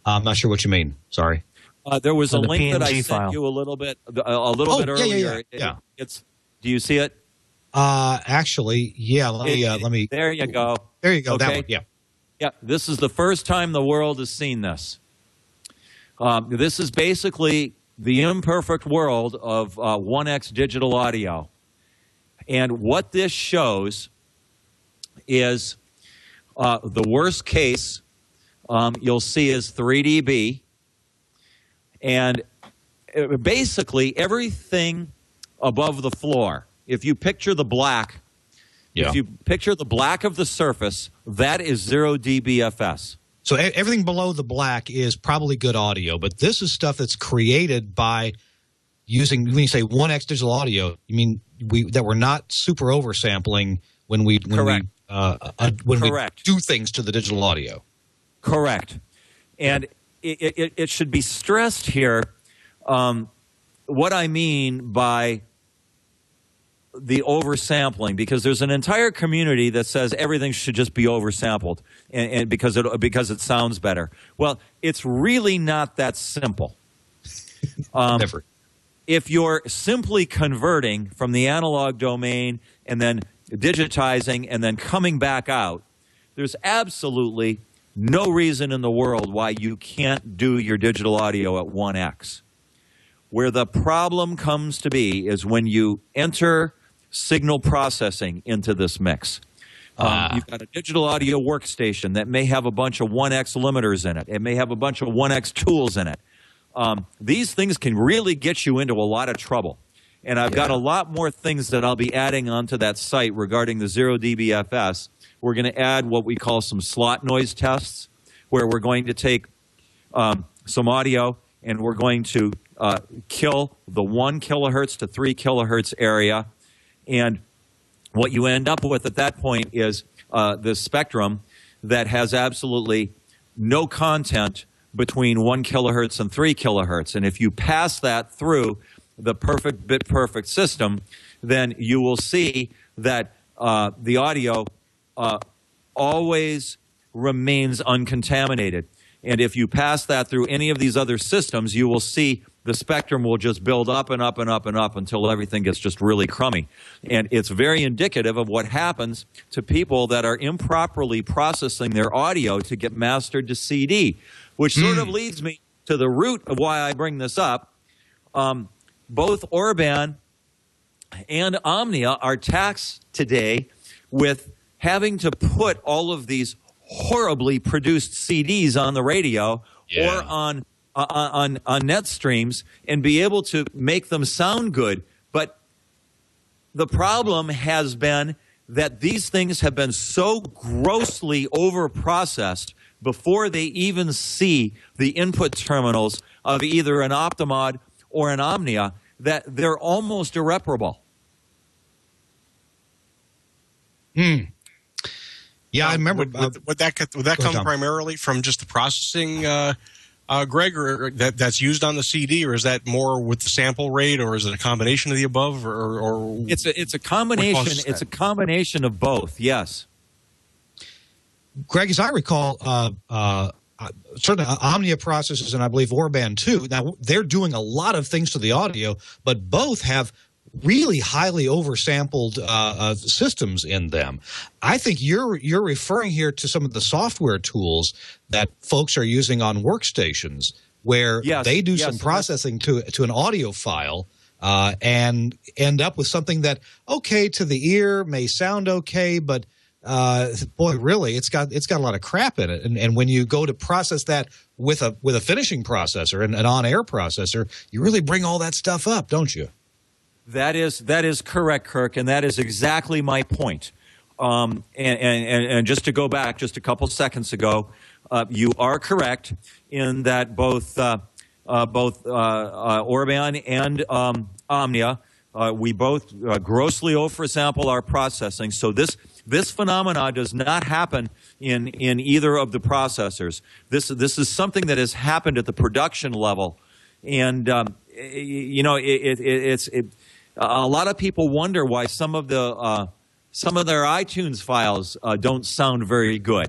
I'm not sure what you mean. Sorry. There was a link PNG that I file. sent you a little bit earlier. Yeah. Do you see it? Actually, yeah. Let me. There you go. There you go. Okay. That one. Yeah. Yeah. This is the first time the world has seen this. This is basically the imperfect world of 1X digital audio. And what this shows is The worst case you'll see is 3 dB. And basically everything above the floor, if you picture the black, if you picture the black of the surface, that is 0 dBFS. So everything below the black is probably good audio, but this is stuff that's created by using, when you say 1x digital audio, you mean that we're not super oversampling when we Correct. we do things to the digital audio. Correct. And it should be stressed here what I mean by the oversampling, because there's an entire community that says everything should just be oversampled and because it sounds better. Well, it's really not that simple. Never. If you're simply converting from the analog domain and then digitizing and then coming back out, there's absolutely no reason in the world why you can't do your digital audio at 1x. Where the problem comes to be is when you enter signal processing into this mix. You've got a digital audio workstation that may have a bunch of 1x limiters in it. It may have a bunch of 1x tools in it. These things can really get you into a lot of trouble. And I've got a lot more things that I'll be adding onto that site regarding the 0 dBFS. We're going to add what we call some slot noise tests, where we're going to take some audio and we're going to kill the 1 kilohertz to 3 kilohertz area. And what you end up with at that point is the spectrum that has absolutely no content between 1 kilohertz and 3 kilohertz. And if you pass that through the perfect bit perfect system, then you will see that the audio always remains uncontaminated. And if you pass that through any of these other systems, you will see the spectrum will just build up and up and up and up until everything gets just really crummy. And it's very indicative of what happens to people that are improperly processing their audio to get mastered to CD, which sort of leads me to the root of why I bring this up. Both Orban and Omnia are taxed today with having to put all of these horribly produced CDs on the radio or on net streams and be able to make them sound good. But the problem has been that these things have been so grossly overprocessed before they even see the input terminals of either an Optimod or an Omnia that they're almost irreparable. Yeah, I remember. Would that come primarily from just the processing, Greg, or that's used on the CD, or is that more with the sample rate, or is it a combination of the above, or it's a combination. It's a combination of both. Yes. Greg, as I recall, certainly Omnia processes, and I believe Orban too. Now they're doing a lot of things to the audio, but both have really highly oversampled systems in them. I think you're referring here to some of the software tools that folks are using on workstations, where they do some processing to an audio file and end up with something that, okay, to the ear may sound okay, but boy, really, it's got a lot of crap in it. And when you go to process that with a finishing processor and an on-air processor, you really bring all that stuff up, don't you? That is correct, Kirk, and that is exactly my point. And just to go back just a couple seconds ago, you are correct in that both Orban and Omnia, we both grossly oversample our processing. So this phenomena does not happen in either of the processors. This is something that has happened at the production level, and it's a lot of people wonder why some of their iTunes files don't sound very good.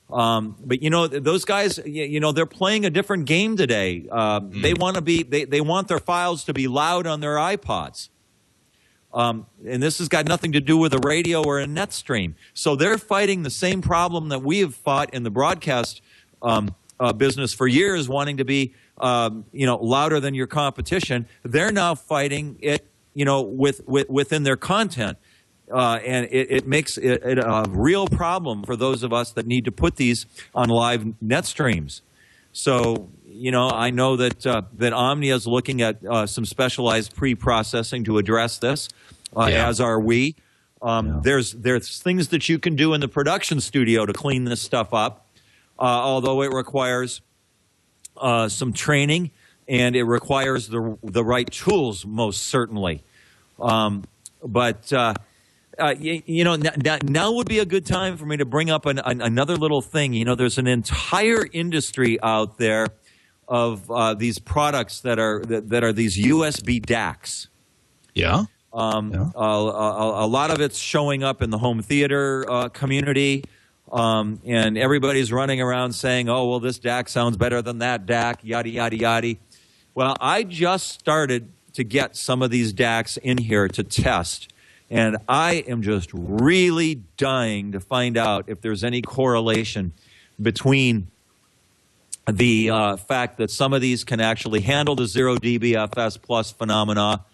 But those guys, they're playing a different game today. They want their files to be loud on their iPods. And this has got nothing to do with a radio or a net stream. So they're fighting the same problem that we have fought in the broadcast business for years, wanting to be louder than your competition. They're now fighting it within their content. and it makes it a real problem for those of us that need to put these on live net streams. So, I know that Omnia is looking at some specialized pre-processing to address this, as are we. There's things that you can do in the production studio to clean this stuff up, although it requires some training and it requires the right tools, most certainly. But now would be a good time for me to bring up another little thing. There's an entire industry out there of these products that are these USB DACs. Yeah. A lot of it's showing up in the home theater community, and everybody's running around saying, "Oh, well, this DAC sounds better than that DAC," yada yada yada. Well, I just started to get some of these DACs in here to test. And I am just really dying to find out if there's any correlation between the fact that some of these can actually handle the 0 dBFS plus phenomena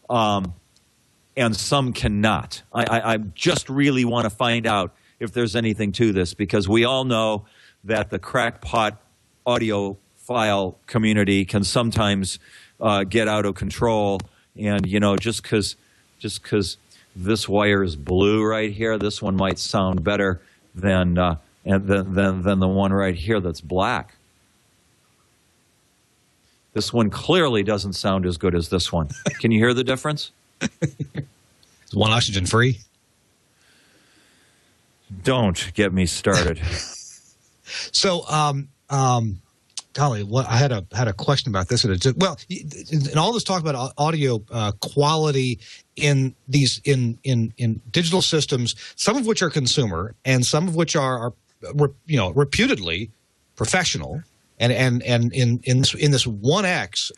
and some cannot. I just really want to find out if there's anything to this, because we all know that the crackpot audiophile community can sometimes get out of control. And, just because this wire is blue right here, this one might sound better than the one right here that's black. This one clearly doesn't sound as good as this one. Can you hear the difference? Is one oxygen free? Don't get me started. So, Dolly, I had a question about this. Well, in all this talk about audio quality in these in digital systems, some of which are consumer and some of which are reputedly professional, and in this 1X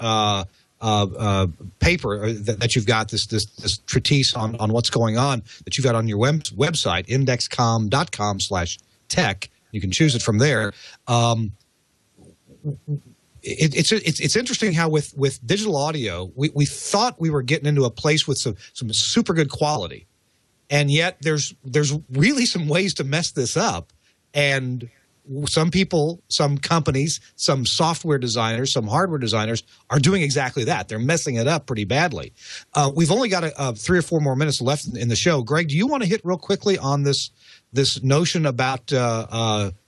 paper that you've got, this treatise on what's going on that you've got on your website, indexcom.com/tech. You can choose it from there. It's interesting how with digital audio we thought we were getting into a place with some super good quality, and yet there's really some ways to mess this up, and some people, some companies, some software designers, some hardware designers are doing exactly that. They're messing it up pretty badly. We've only got 3 or 4 more minutes left in the show. Greg, do you want to hit real quickly on this notion about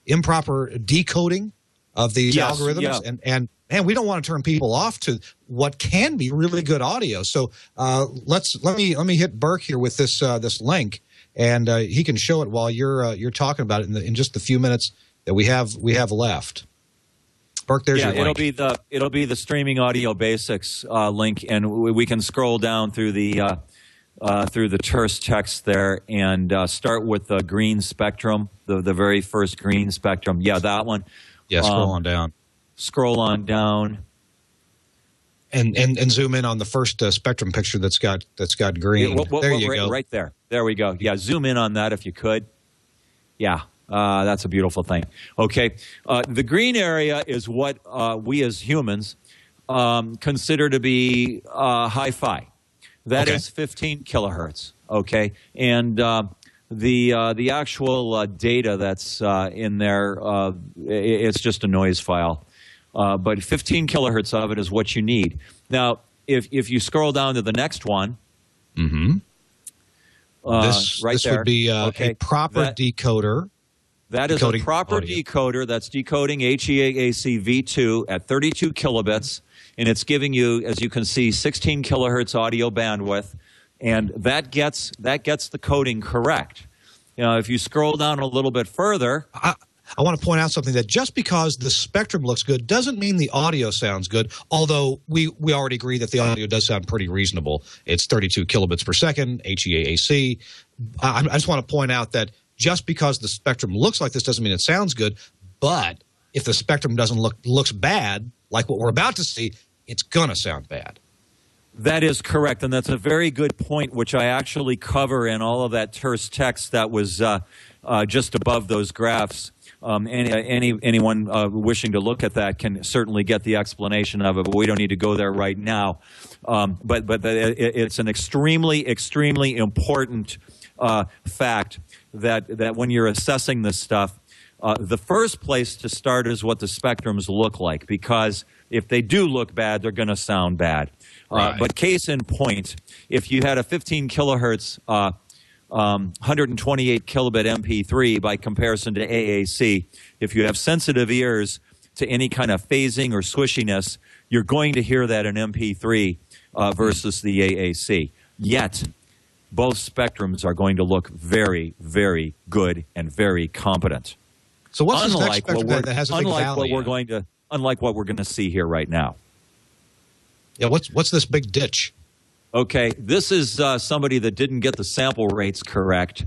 improper decoding of these algorithms? Yeah. And we don't want to turn people off to what can be really good audio. So let me hit Burke here with this link, and he can show it while you're talking about it in just the few minutes that we have left. Burke, there's your link. It'll be the Streaming Audio Basics link, and we can scroll down through the terse text there and start with the green spectrum, the very first green spectrum. Yeah, that one. Yeah, scroll on down. Scroll on down. And zoom in on the first spectrum picture that's got green. There you go. Right there. There we go. Yeah, zoom in on that if you could. Yeah. That's a beautiful thing. Okay. The green area is what we as humans consider to be hi-fi. That is 15 kilohertz. Okay. And the actual data that's in there, it's just a noise file. But 15 kilohertz of it is what you need. Now, if you scroll down to the next one, this would be a proper decoder. That is a proper decoder that's decoding HE-AAC V2 at 32 kilobits, and it's giving you, as you can see, 16 kilohertz audio bandwidth, and that gets the coding correct. If you scroll down a little bit further, I want to point out something, that just because the spectrum looks good doesn't mean the audio sounds good, although we already agree that the audio does sound pretty reasonable. It's 32 kilobits per second, HE-AAC. I just want to point out that just because the spectrum looks like this doesn't mean it sounds good, but if the spectrum looks bad, like what we're about to see, it's going to sound bad. That is correct, and that's a very good point, which I actually cover in all of that terse text that was just above those graphs. Anyone wishing to look at that can certainly get the explanation of it, but we don't need to go there right now. But it's an extremely, extremely important fact that when you're assessing this stuff, the first place to start is what the spectrums look like, because if they do look bad, they're going to sound bad. Right. But case in point, if you had a 15 kilohertz 128 kilobit MP3 by comparison to AAC, if you have sensitive ears to any kind of phasing or swishiness, you're going to hear that in MP3 versus the AAC. Yet, both spectrums are going to look very, very good and very competent. So what's this next spectrum that has a big valley? Unlike what we're going to see here right now. Yeah, what's this big ditch? Okay, this is somebody that didn't get the sample rates correct,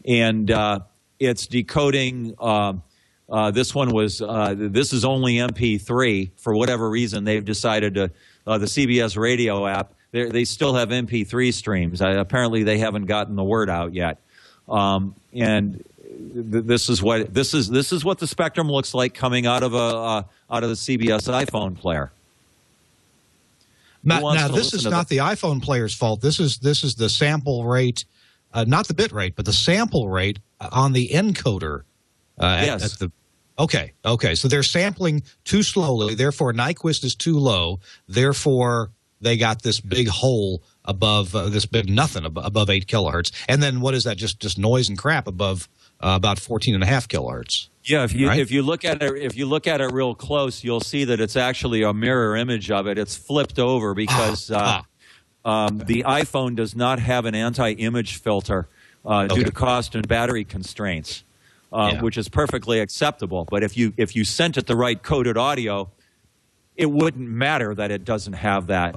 and it's decoding. This one was. This is only MP3 for whatever reason. They've decided to. The CBS radio app. They still have MP3 streams. Apparently, they haven't gotten the word out yet. This is what the spectrum looks like coming out of the CBS iPhone player. Now this is not the iPhone player's fault. This is the sample rate, not the bit rate, but the sample rate on the encoder. Yes. Okay. So they're sampling too slowly. Therefore, Nyquist is too low. Therefore, they got this big hole above this big nothing above 8 kilohertz. And then what is that? Just noise and crap above about 14.5 kilohertz. Yeah, if you look at it real close, you'll see that it's actually a mirror image of it. It's flipped over because the iPhone does not have an anti-image filter due to cost and battery constraints, which is perfectly acceptable. But if you sent it the right coded audio, it wouldn't matter that it doesn't have that.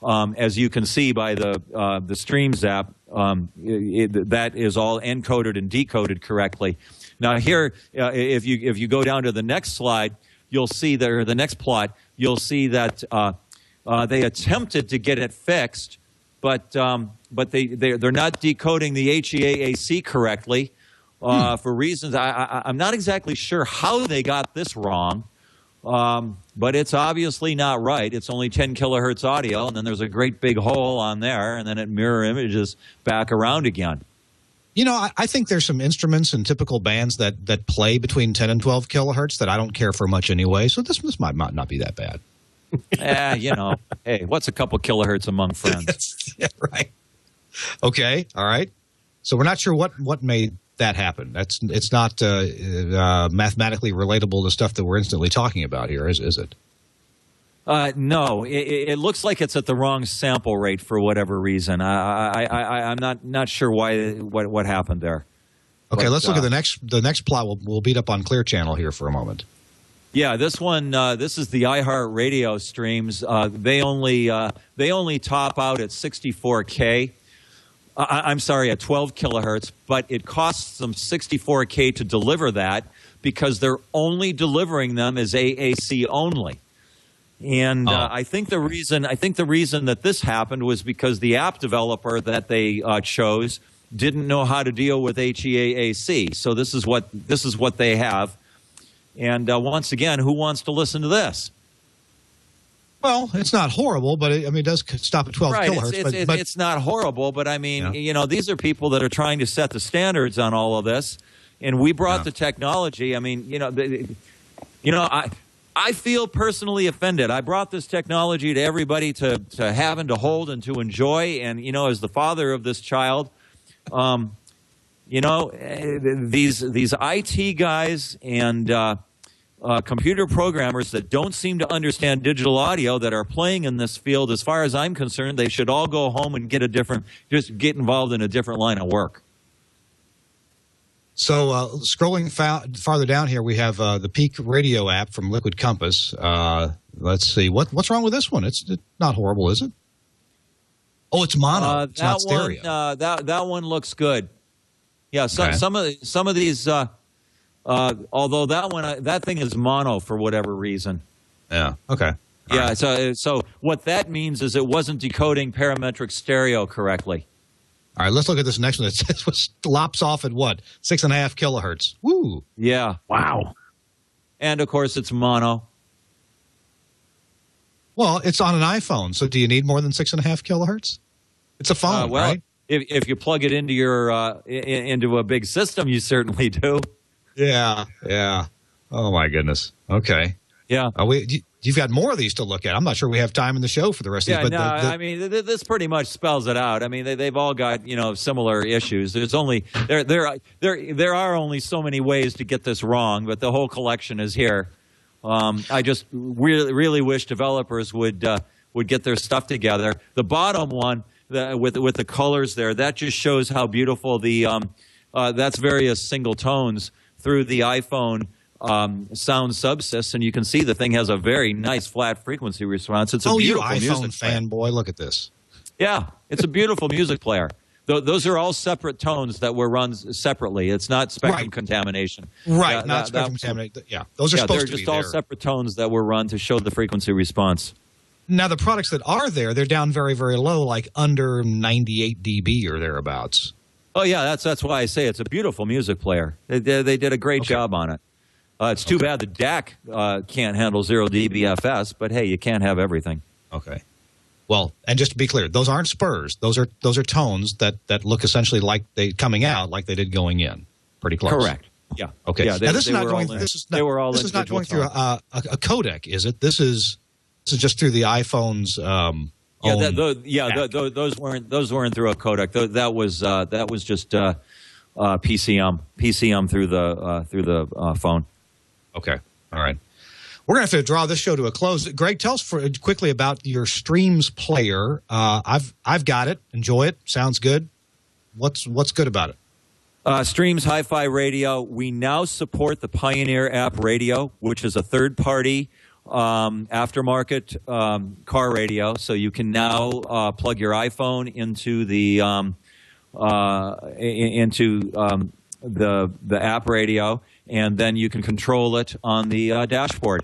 As you can see by the Streams app, that is all encoded and decoded correctly. Now here, if you go down to the next slide, you'll see there, the next plot, you'll see that they attempted to get it fixed, but they're not decoding the HE-AAC correctly for reasons I'm not exactly sure how they got this wrong. But it's obviously not right. It's only 10 kilohertz audio, and then there's a great big hole on there, and then it mirror images back around again. You know, I think there's some instruments in typical bands that play between 10 and 12 kilohertz that I don't care for much anyway, so this might not be that bad. Hey, what's a couple kilohertz among friends? Yeah, right. Okay, all right. So we're not sure what made that happen. It's not mathematically relatable to stuff that we're instantly talking about here, is it? No, it looks like it's at the wrong sample rate for whatever reason. I'm not sure what happened there. Okay, let's look at the next plot. We'll beat up on Clear Channel here for a moment. Yeah, this one. This is the iHeartRadio streams. They only top out at 64K. I'm sorry, at 12 kilohertz, but it costs them 64K to deliver that because they're only delivering them as AAC only. And I think the reason that this happened was because the app developer that they chose didn't know how to deal with HE-AAC. So this is what they have. And once again, who wants to listen to this? Well, it's not horrible, but it does stop at 12 kilohertz. But it's not horrible, but I mean, these are people that are trying to set the standards on all of this, and we brought the technology. I mean, I feel personally offended. I brought this technology to everybody to have and to hold and to enjoy, and as the father of this child, these IT guys and computer programmers that don't seem to understand digital audio that are playing in this field, as far as I'm concerned, they should all go home and just get involved in a different line of work. So scrolling farther down here, we have the Peak Radio app from Liquid Compass. Let's see. What's wrong with this one? It's not horrible, is it? Oh, it's mono. It's not stereo. That one looks good. Yeah, some of these... although that thing is mono for whatever reason. Yeah. Okay. Yeah. So what that means is it wasn't decoding parametric stereo correctly. All right. Let's look at this next one. It lops off at what? 6.5 kilohertz. Woo. Yeah. Wow. And of course it's mono. Well, it's on an iPhone. So do you need more than 6.5 kilohertz? It's a phone, right? if you plug it into your into a big system, you certainly do. Yeah, yeah. Oh my goodness. Okay. Yeah. You've got more of these to look at. I'm not sure we have time in the show for the rest of these. Yeah, no, I mean, this pretty much spells it out. I mean, they've all got, similar issues. There's only there are only so many ways to get this wrong, but the whole collection is here. I just really wish developers would get their stuff together. The bottom one with the colors there, that just shows how beautiful that's various single tones through the iPhone sound subsys, and you can see the thing has a very nice flat frequency response. It's a beautiful you iPhone music fanboy, look at this. Yeah, it's a beautiful music player. Those are all separate tones that were run separately. It's not spectrum contamination. Right, not spectrum contamination. Yeah, those are supposed to be they're just all separate tones that were run to show the frequency response. Now, the products that are there, they're down very, very low, like under 98 dB or thereabouts. Oh, yeah, that's why I say it's a beautiful music player. They did a great job on it. It's too bad the DAC can't handle 0 dBFS, but hey, you can't have everything. Okay. Well, and just to be clear, those aren't spurs. Those are tones that look essentially like they coming out like they did going in. Pretty close. Correct. Yeah. Okay. Yeah, now this is not going. This is not going through a codec, is it? This is just through the iPhone's. Those weren't through a codec. That was just PCM through the phone. Okay. All right. We're going to have to draw this show to a close. Greg, tell us quickly about your Streams player. I've got it. Enjoy it. Sounds good. What's good about it? Streams Hi-Fi Radio. We now support the Pioneer App Radio, which is a third-party aftermarket car radio. So you can now plug your iPhone into the app radio, and then you can control it on the dashboard.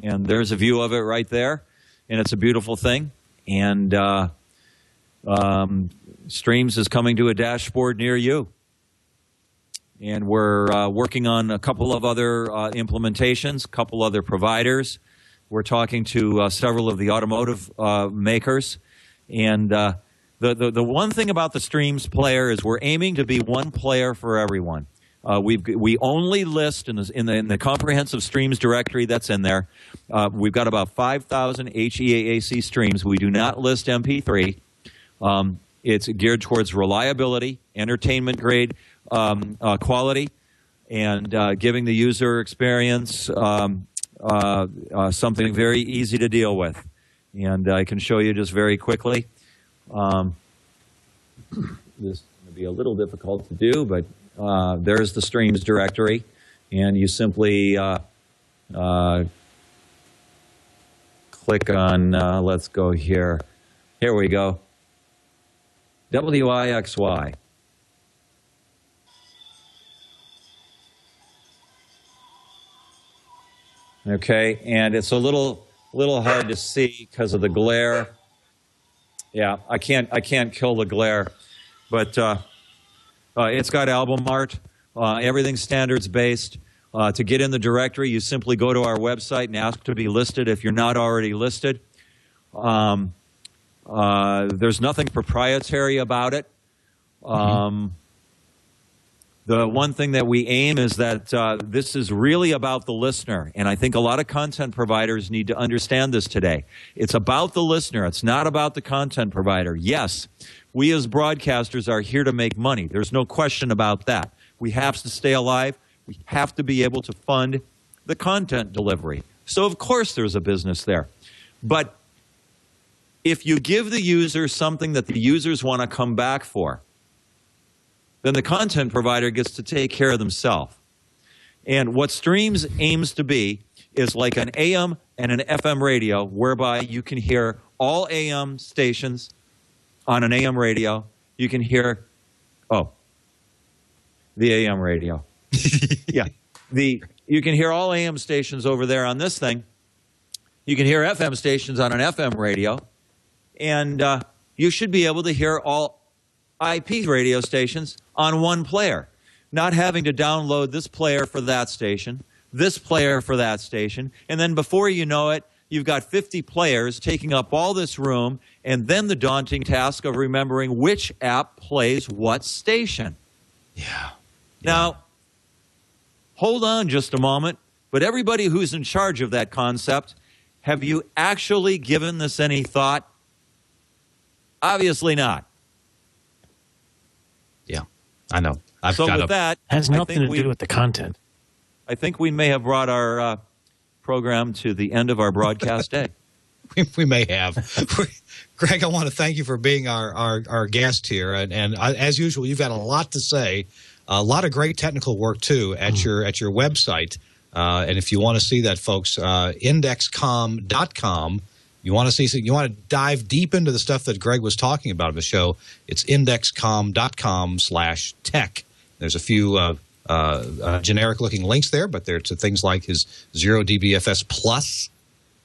And there's a view of it right there, and it's a beautiful thing. And Streams is coming to a dashboard near you. And we're working on a couple of other implementations, a couple other providers. We're talking to several of the automotive makers. And the one thing about the Streams player is we're aiming to be one player for everyone. We only list in the comprehensive Streams directory that's in there. We've got about 5,000 HE-AAC streams. We do not list MP3. It's geared towards reliability, entertainment grade quality, and giving the user experience something very easy to deal with. And I can show you just very quickly. This is going to be a little difficult to do, but there's the Streams directory, and you simply click on, let's go here. Here we go. WIXY. Okay, and it's a little hard to see because of the glare. Yeah, I can't kill the glare, but it's got album art. Everything's standards based. To get in the directory, you simply go to our website and ask to be listed if you're not already listed. There's nothing proprietary about it. The one thing that we aim is that this is really about the listener, and I think a lot of content providers need to understand this today. It's about the listener. It's not about the content provider. Yes, we as broadcasters are here to make money. There's no question about that. We have to stay alive. We have to be able to fund the content delivery. So, of course, there's a business there. But if you give the user something that the users want to come back for, then the content provider gets to take care of themselves. And what Streams aims to be is like an AM and an FM radio, whereby you can hear all AM stations on an AM radio. You can hear, the AM radio. Yeah. You can hear all AM stations over there on this thing. You can hear FM stations on an FM radio. And you should be able to hear all IP radio stations on one player, not having to download this player for that station, this player for that station, and then before you know it, you've got 50 players taking up all this room, and then the daunting task of remembering which app plays what station. Yeah. Now, hold on just a moment, but everybody who's in charge of that concept, have you actually given this any thought? Obviously not. Yeah, I know. So with that, has nothing to do with the content. I think we may have brought our program to the end of our broadcast day. We may have. Greg, I want to thank you for being our guest here. And as usual, you've got a lot to say, a lot of great technical work, too, at your website. And if you want to see that, folks, indexcom.com. You want to dive deep into the stuff that Greg was talking about in the show. It's indexcom.com/tech. There's a few generic-looking links there, but they're to things like his 0dBFS Plus,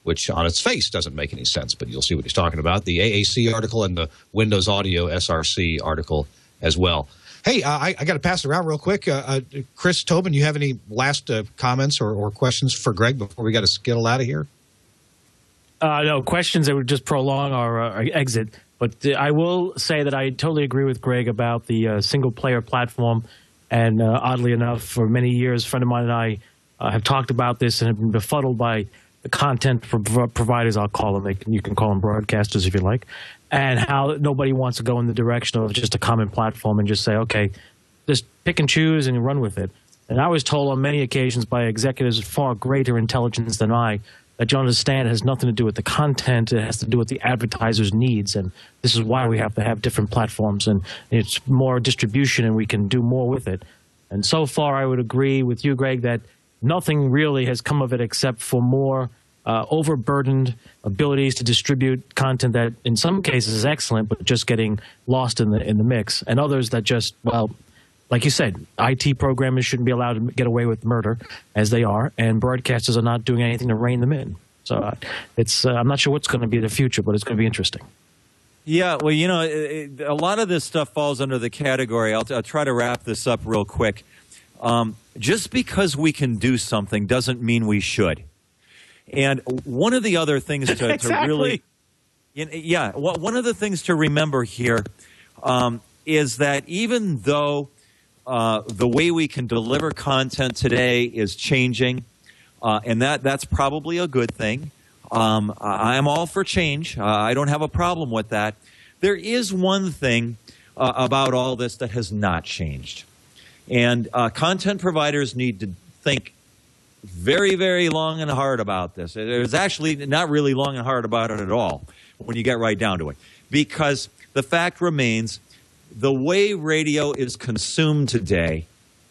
which on its face doesn't make any sense, but you'll see what he's talking about. The AAC article and the Windows Audio SRC article as well. Hey, I got to pass it around real quick. Chris Tobin, you have any last comments or questions for Greg before we got to skittle out of here? No, questions that would just prolong our exit. But I will say that I totally agree with Greg about the single-player platform. And oddly enough, for many years, a friend of mine and I have talked about this and have been befuddled by the content providers, I'll call them. You can call them broadcasters if you like. And how nobody wants to go in the direction of just a common platform and just say, okay, just pick and choose and run with it. And I was told on many occasions by executives of far greater intelligence than I that you understand it has nothing to do with the content. It has to do with the advertiser's needs. And this is why we have to have different platforms. And it's more distribution, and we can do more with it. And so far, I would agree with you, Greg, that nothing really has come of it except for more overburdened abilities to distribute content that in some cases is excellent, but just getting lost in the mix. And others that just, well, like you said, IT programmers shouldn't be allowed to get away with murder, as they are, and broadcasters are not doing anything to rein them in. So I'm not sure what's going to be the future, but it's going to be interesting. Yeah, well, you know, a lot of this stuff falls under the category. I'll try to wrap this up real quick. Just because we can do something doesn't mean we should. And one of the other things to really, yeah, one of the things to remember here is that even though the way we can deliver content today is changing, and that's probably a good thing. I'm all for change. I don't have a problem with that. There is one thing about all this that has not changed. And content providers need to think very, very long and hard about this. It's actually not really long and hard about it at all when you get right down to it. Because the fact remains, the way radio is consumed today,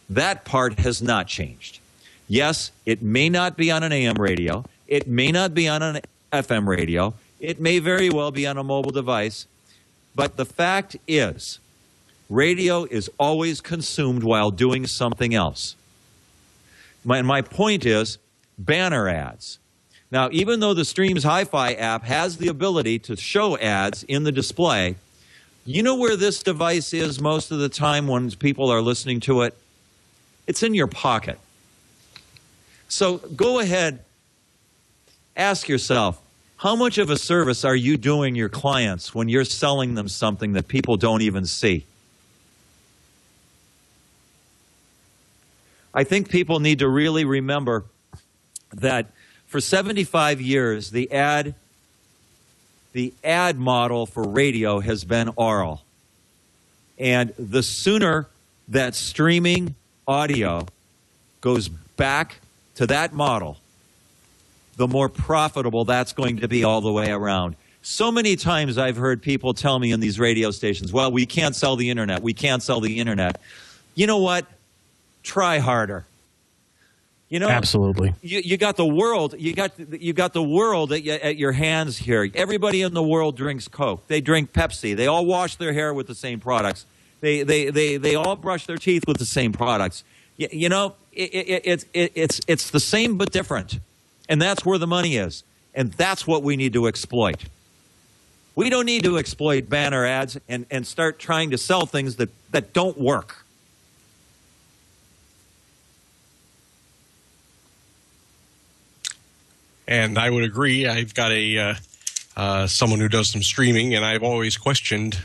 that part has not changed. Yes, it may not be on an AM radio. It may not be on an FM radio. It may very well be on a mobile device. But the fact is, radio is always consumed while doing something else. My point is banner ads. Now, even though the Streams Hi-Fi app has the ability to show ads in the display, you know where this device is most of the time when people are listening to it? It's in your pocket. So go ahead, ask yourself, how much of a service are you doing your clients when you're selling them something that people don't even see? I think people need to really remember that for 75 years, the ad model for radio has been oral. And the sooner that streaming audio goes back to that model, the more profitable that's going to be all the way around. So many times I've heard people tell me in these radio stations, well, we can't sell the internet. We can't sell the internet. You know what? Try harder. You know, absolutely. You got the world. You got the world at your hands here. Everybody in the world drinks Coke. They drink Pepsi. They all wash their hair with the same products. They all brush their teeth with the same products. You know, it's the same but different, and that's where the money is, and that's what we need to exploit. We don't need to exploit banner ads and start trying to sell things that don't work. And I would agree. I've got someone who does some streaming, and I've always questioned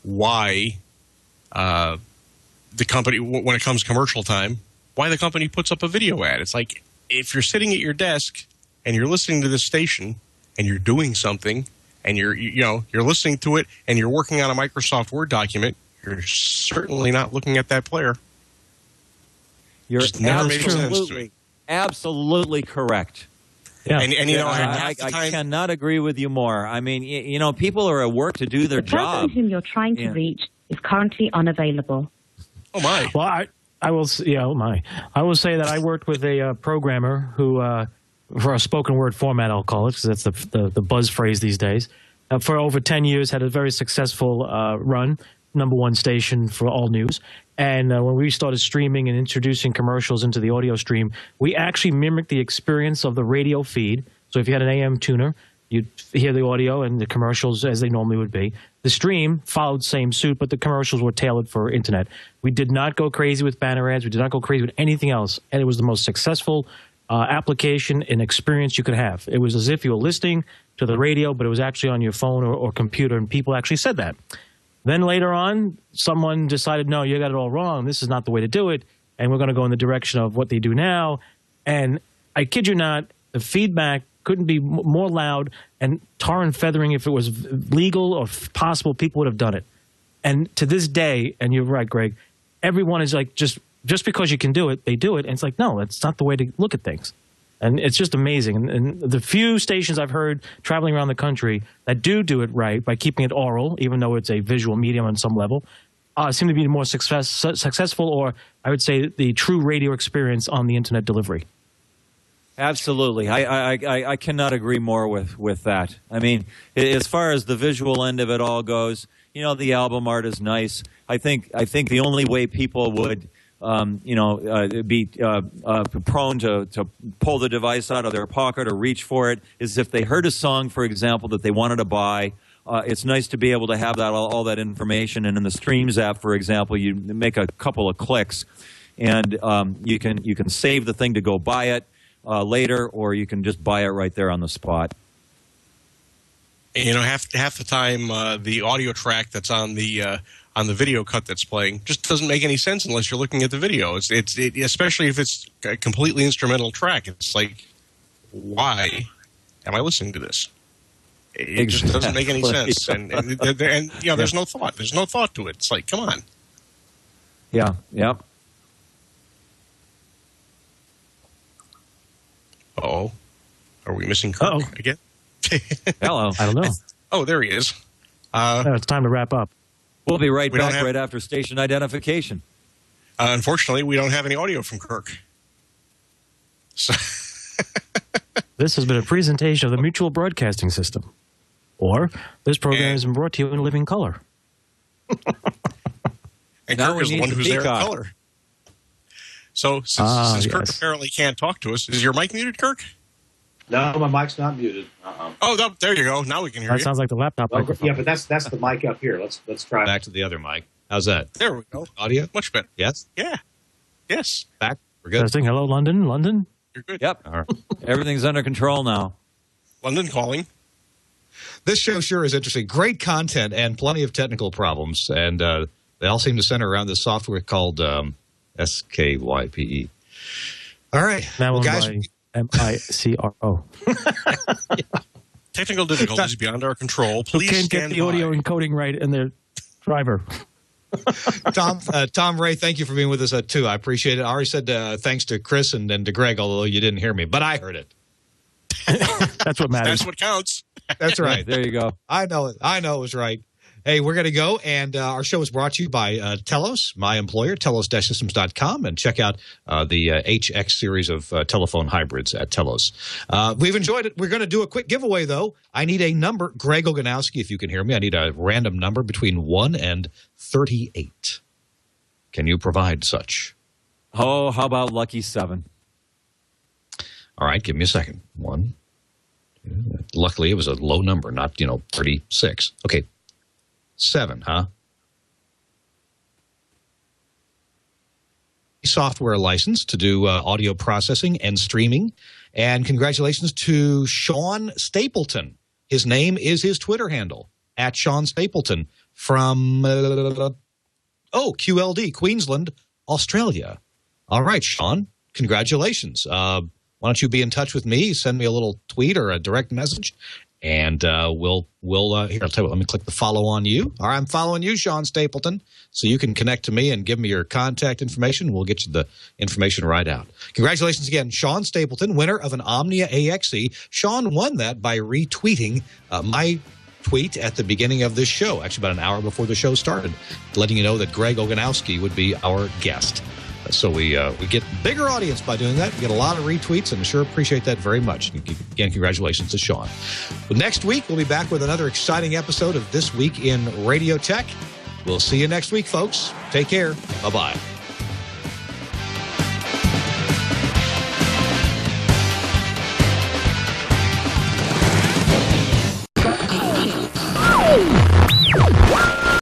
why the company, when it comes commercial time, why the company puts up a video ad. It's like, if you're sitting at your desk and you're listening to this station and you're doing something and you're listening to it and you're working on a Microsoft Word document, you're certainly not looking at that player. You're just never made sense to me. Absolutely correct. Yeah. And you know, I cannot agree with you more. I mean, you know, people are at work to do their job. The person whom you're trying to reach is currently unavailable. Oh my! Well, I will say that I worked with a programmer who, for a spoken word format, I'll call it, because that's the buzz phrase these days. For over 10 years, had a very successful run, #1 station for all news. And when we started streaming and introducing commercials into the audio stream, we actually mimicked the experience of the radio feed. So if you had an AM tuner, you'd hear the audio and the commercials as they normally would be. The stream followed same suit, but the commercials were tailored for internet. We did not go crazy with banner ads. We did not go crazy with anything else. And it was the most successful application and experience you could have. It was as if you were listening to the radio, but it was actually on your phone or computer, and people actually said that. Then later on, someone decided, no, you got it all wrong. This is not the way to do it, and we're going to go in the direction of what they do now. And I kid you not, the feedback couldn't be more loud, and tar and feathering, if it was legal or possible, people would have done it. And to this day, and you're right, Greg, everyone is like, just because you can do it, they do it. And it's like, no, that's not the way to look at things. And it's just amazing. And the few stations I've heard traveling around the country that do it right by keeping it oral, even though it's a visual medium on some level, seem to be more successful, or I would say the true radio experience on the internet delivery. Absolutely. I cannot agree more with that. I mean, as far as the visual end of it all goes, you know, the album art is nice. I think the only way people would be prone to pull the device out of their pocket or reach for it is if they heard a song, for example, that they wanted to buy. It's nice to be able to have all that information. And in the Streams app, for example, you make a couple of clicks, and you can save the thing to go buy it later, or you can just buy it right there on the spot. You know, half the time, the audio track that's on the video cut that's playing just doesn't make any sense unless you're looking at the video. It's especially if it's a completely instrumental track. It's like, why am I listening to this? It just doesn't make any sense. And you know, there's no thought. There's no thought to it. It's like, come on. Yeah. Yep. Uh-oh. Are we missing Kirk again? Hello. I don't know. Oh, there he is. It's time to wrap up. We'll be right back right after station identification. Unfortunately, we don't have any audio from Kirk. So This has been a presentation of the Mutual Broadcasting System. Or, this program has been brought to you in living color. And Kirk is the one who's there in color. So, since Kirk apparently can't talk to us, is your mic muted, Kirk? No, my mic's not muted. Oh, no, there you go. Now we can hear you. That sounds like the laptop microphone. Yeah, but that's the mic up here. Let's try back to the other mic. How's that? There we go. Audio? Much better. Yes? Yeah. Yes. Back? We're good. Testing. Hello, London? London? You're good. Yep. All right. Everything's under control now. London calling. This show sure is interesting. Great content and plenty of technical problems. And they all seem to center around this software called SKYPE. All right. Now, well, guys, MICRO. Technical difficulties beyond our control. Please Who can't get the audio encoding right in their driver. Tom Ray, thank you for being with us too. I appreciate it. I already said thanks to Chris and to Greg, although you didn't hear me, but I heard it. That's what matters. That's what counts. That's right. There you go. I know it. I know it was right. Hey, we're going to go, and our show is brought to you by Telos, my employer, telos-systems.com, and check out the HX series of telephone hybrids at Telos. We've enjoyed it. We're going to do a quick giveaway, though. I need a number. Greg Oganowski, if you can hear me, I need a random number between 1 and 38. Can you provide such? Oh, how about lucky 7? All right, give me a second. 1. Luckily, it was a low number, not, 36. Okay. 7, huh? Software license to do audio processing and streaming And congratulations to Sean Stapleton. His name is his Twitter handle, @Sean Stapleton from, QLD, Queensland, Australia. All right, Sean, congratulations. Why don't you be in touch with me? Send me a little tweet or a direct message, and here, I'll tell you what, let me click the follow on you. All right, I'm following you, Sean Stapleton, so you can connect to me and give me your contact information. We'll get you the information right out. Congratulations again, Sean Stapleton, winner of an Omnia AXE. Sean won that by retweeting my tweet at the beginning of this show, actually about an hour before the show started, letting you know that Greg Oganowski would be our guest. So we get bigger audience by doing that. We get a lot of retweets, and I sure appreciate that very much. Again, congratulations to Sean. Well, next week, we'll be back with another exciting episode of This Week in Radio Tech. We'll see you next week, folks. Take care. Bye-bye.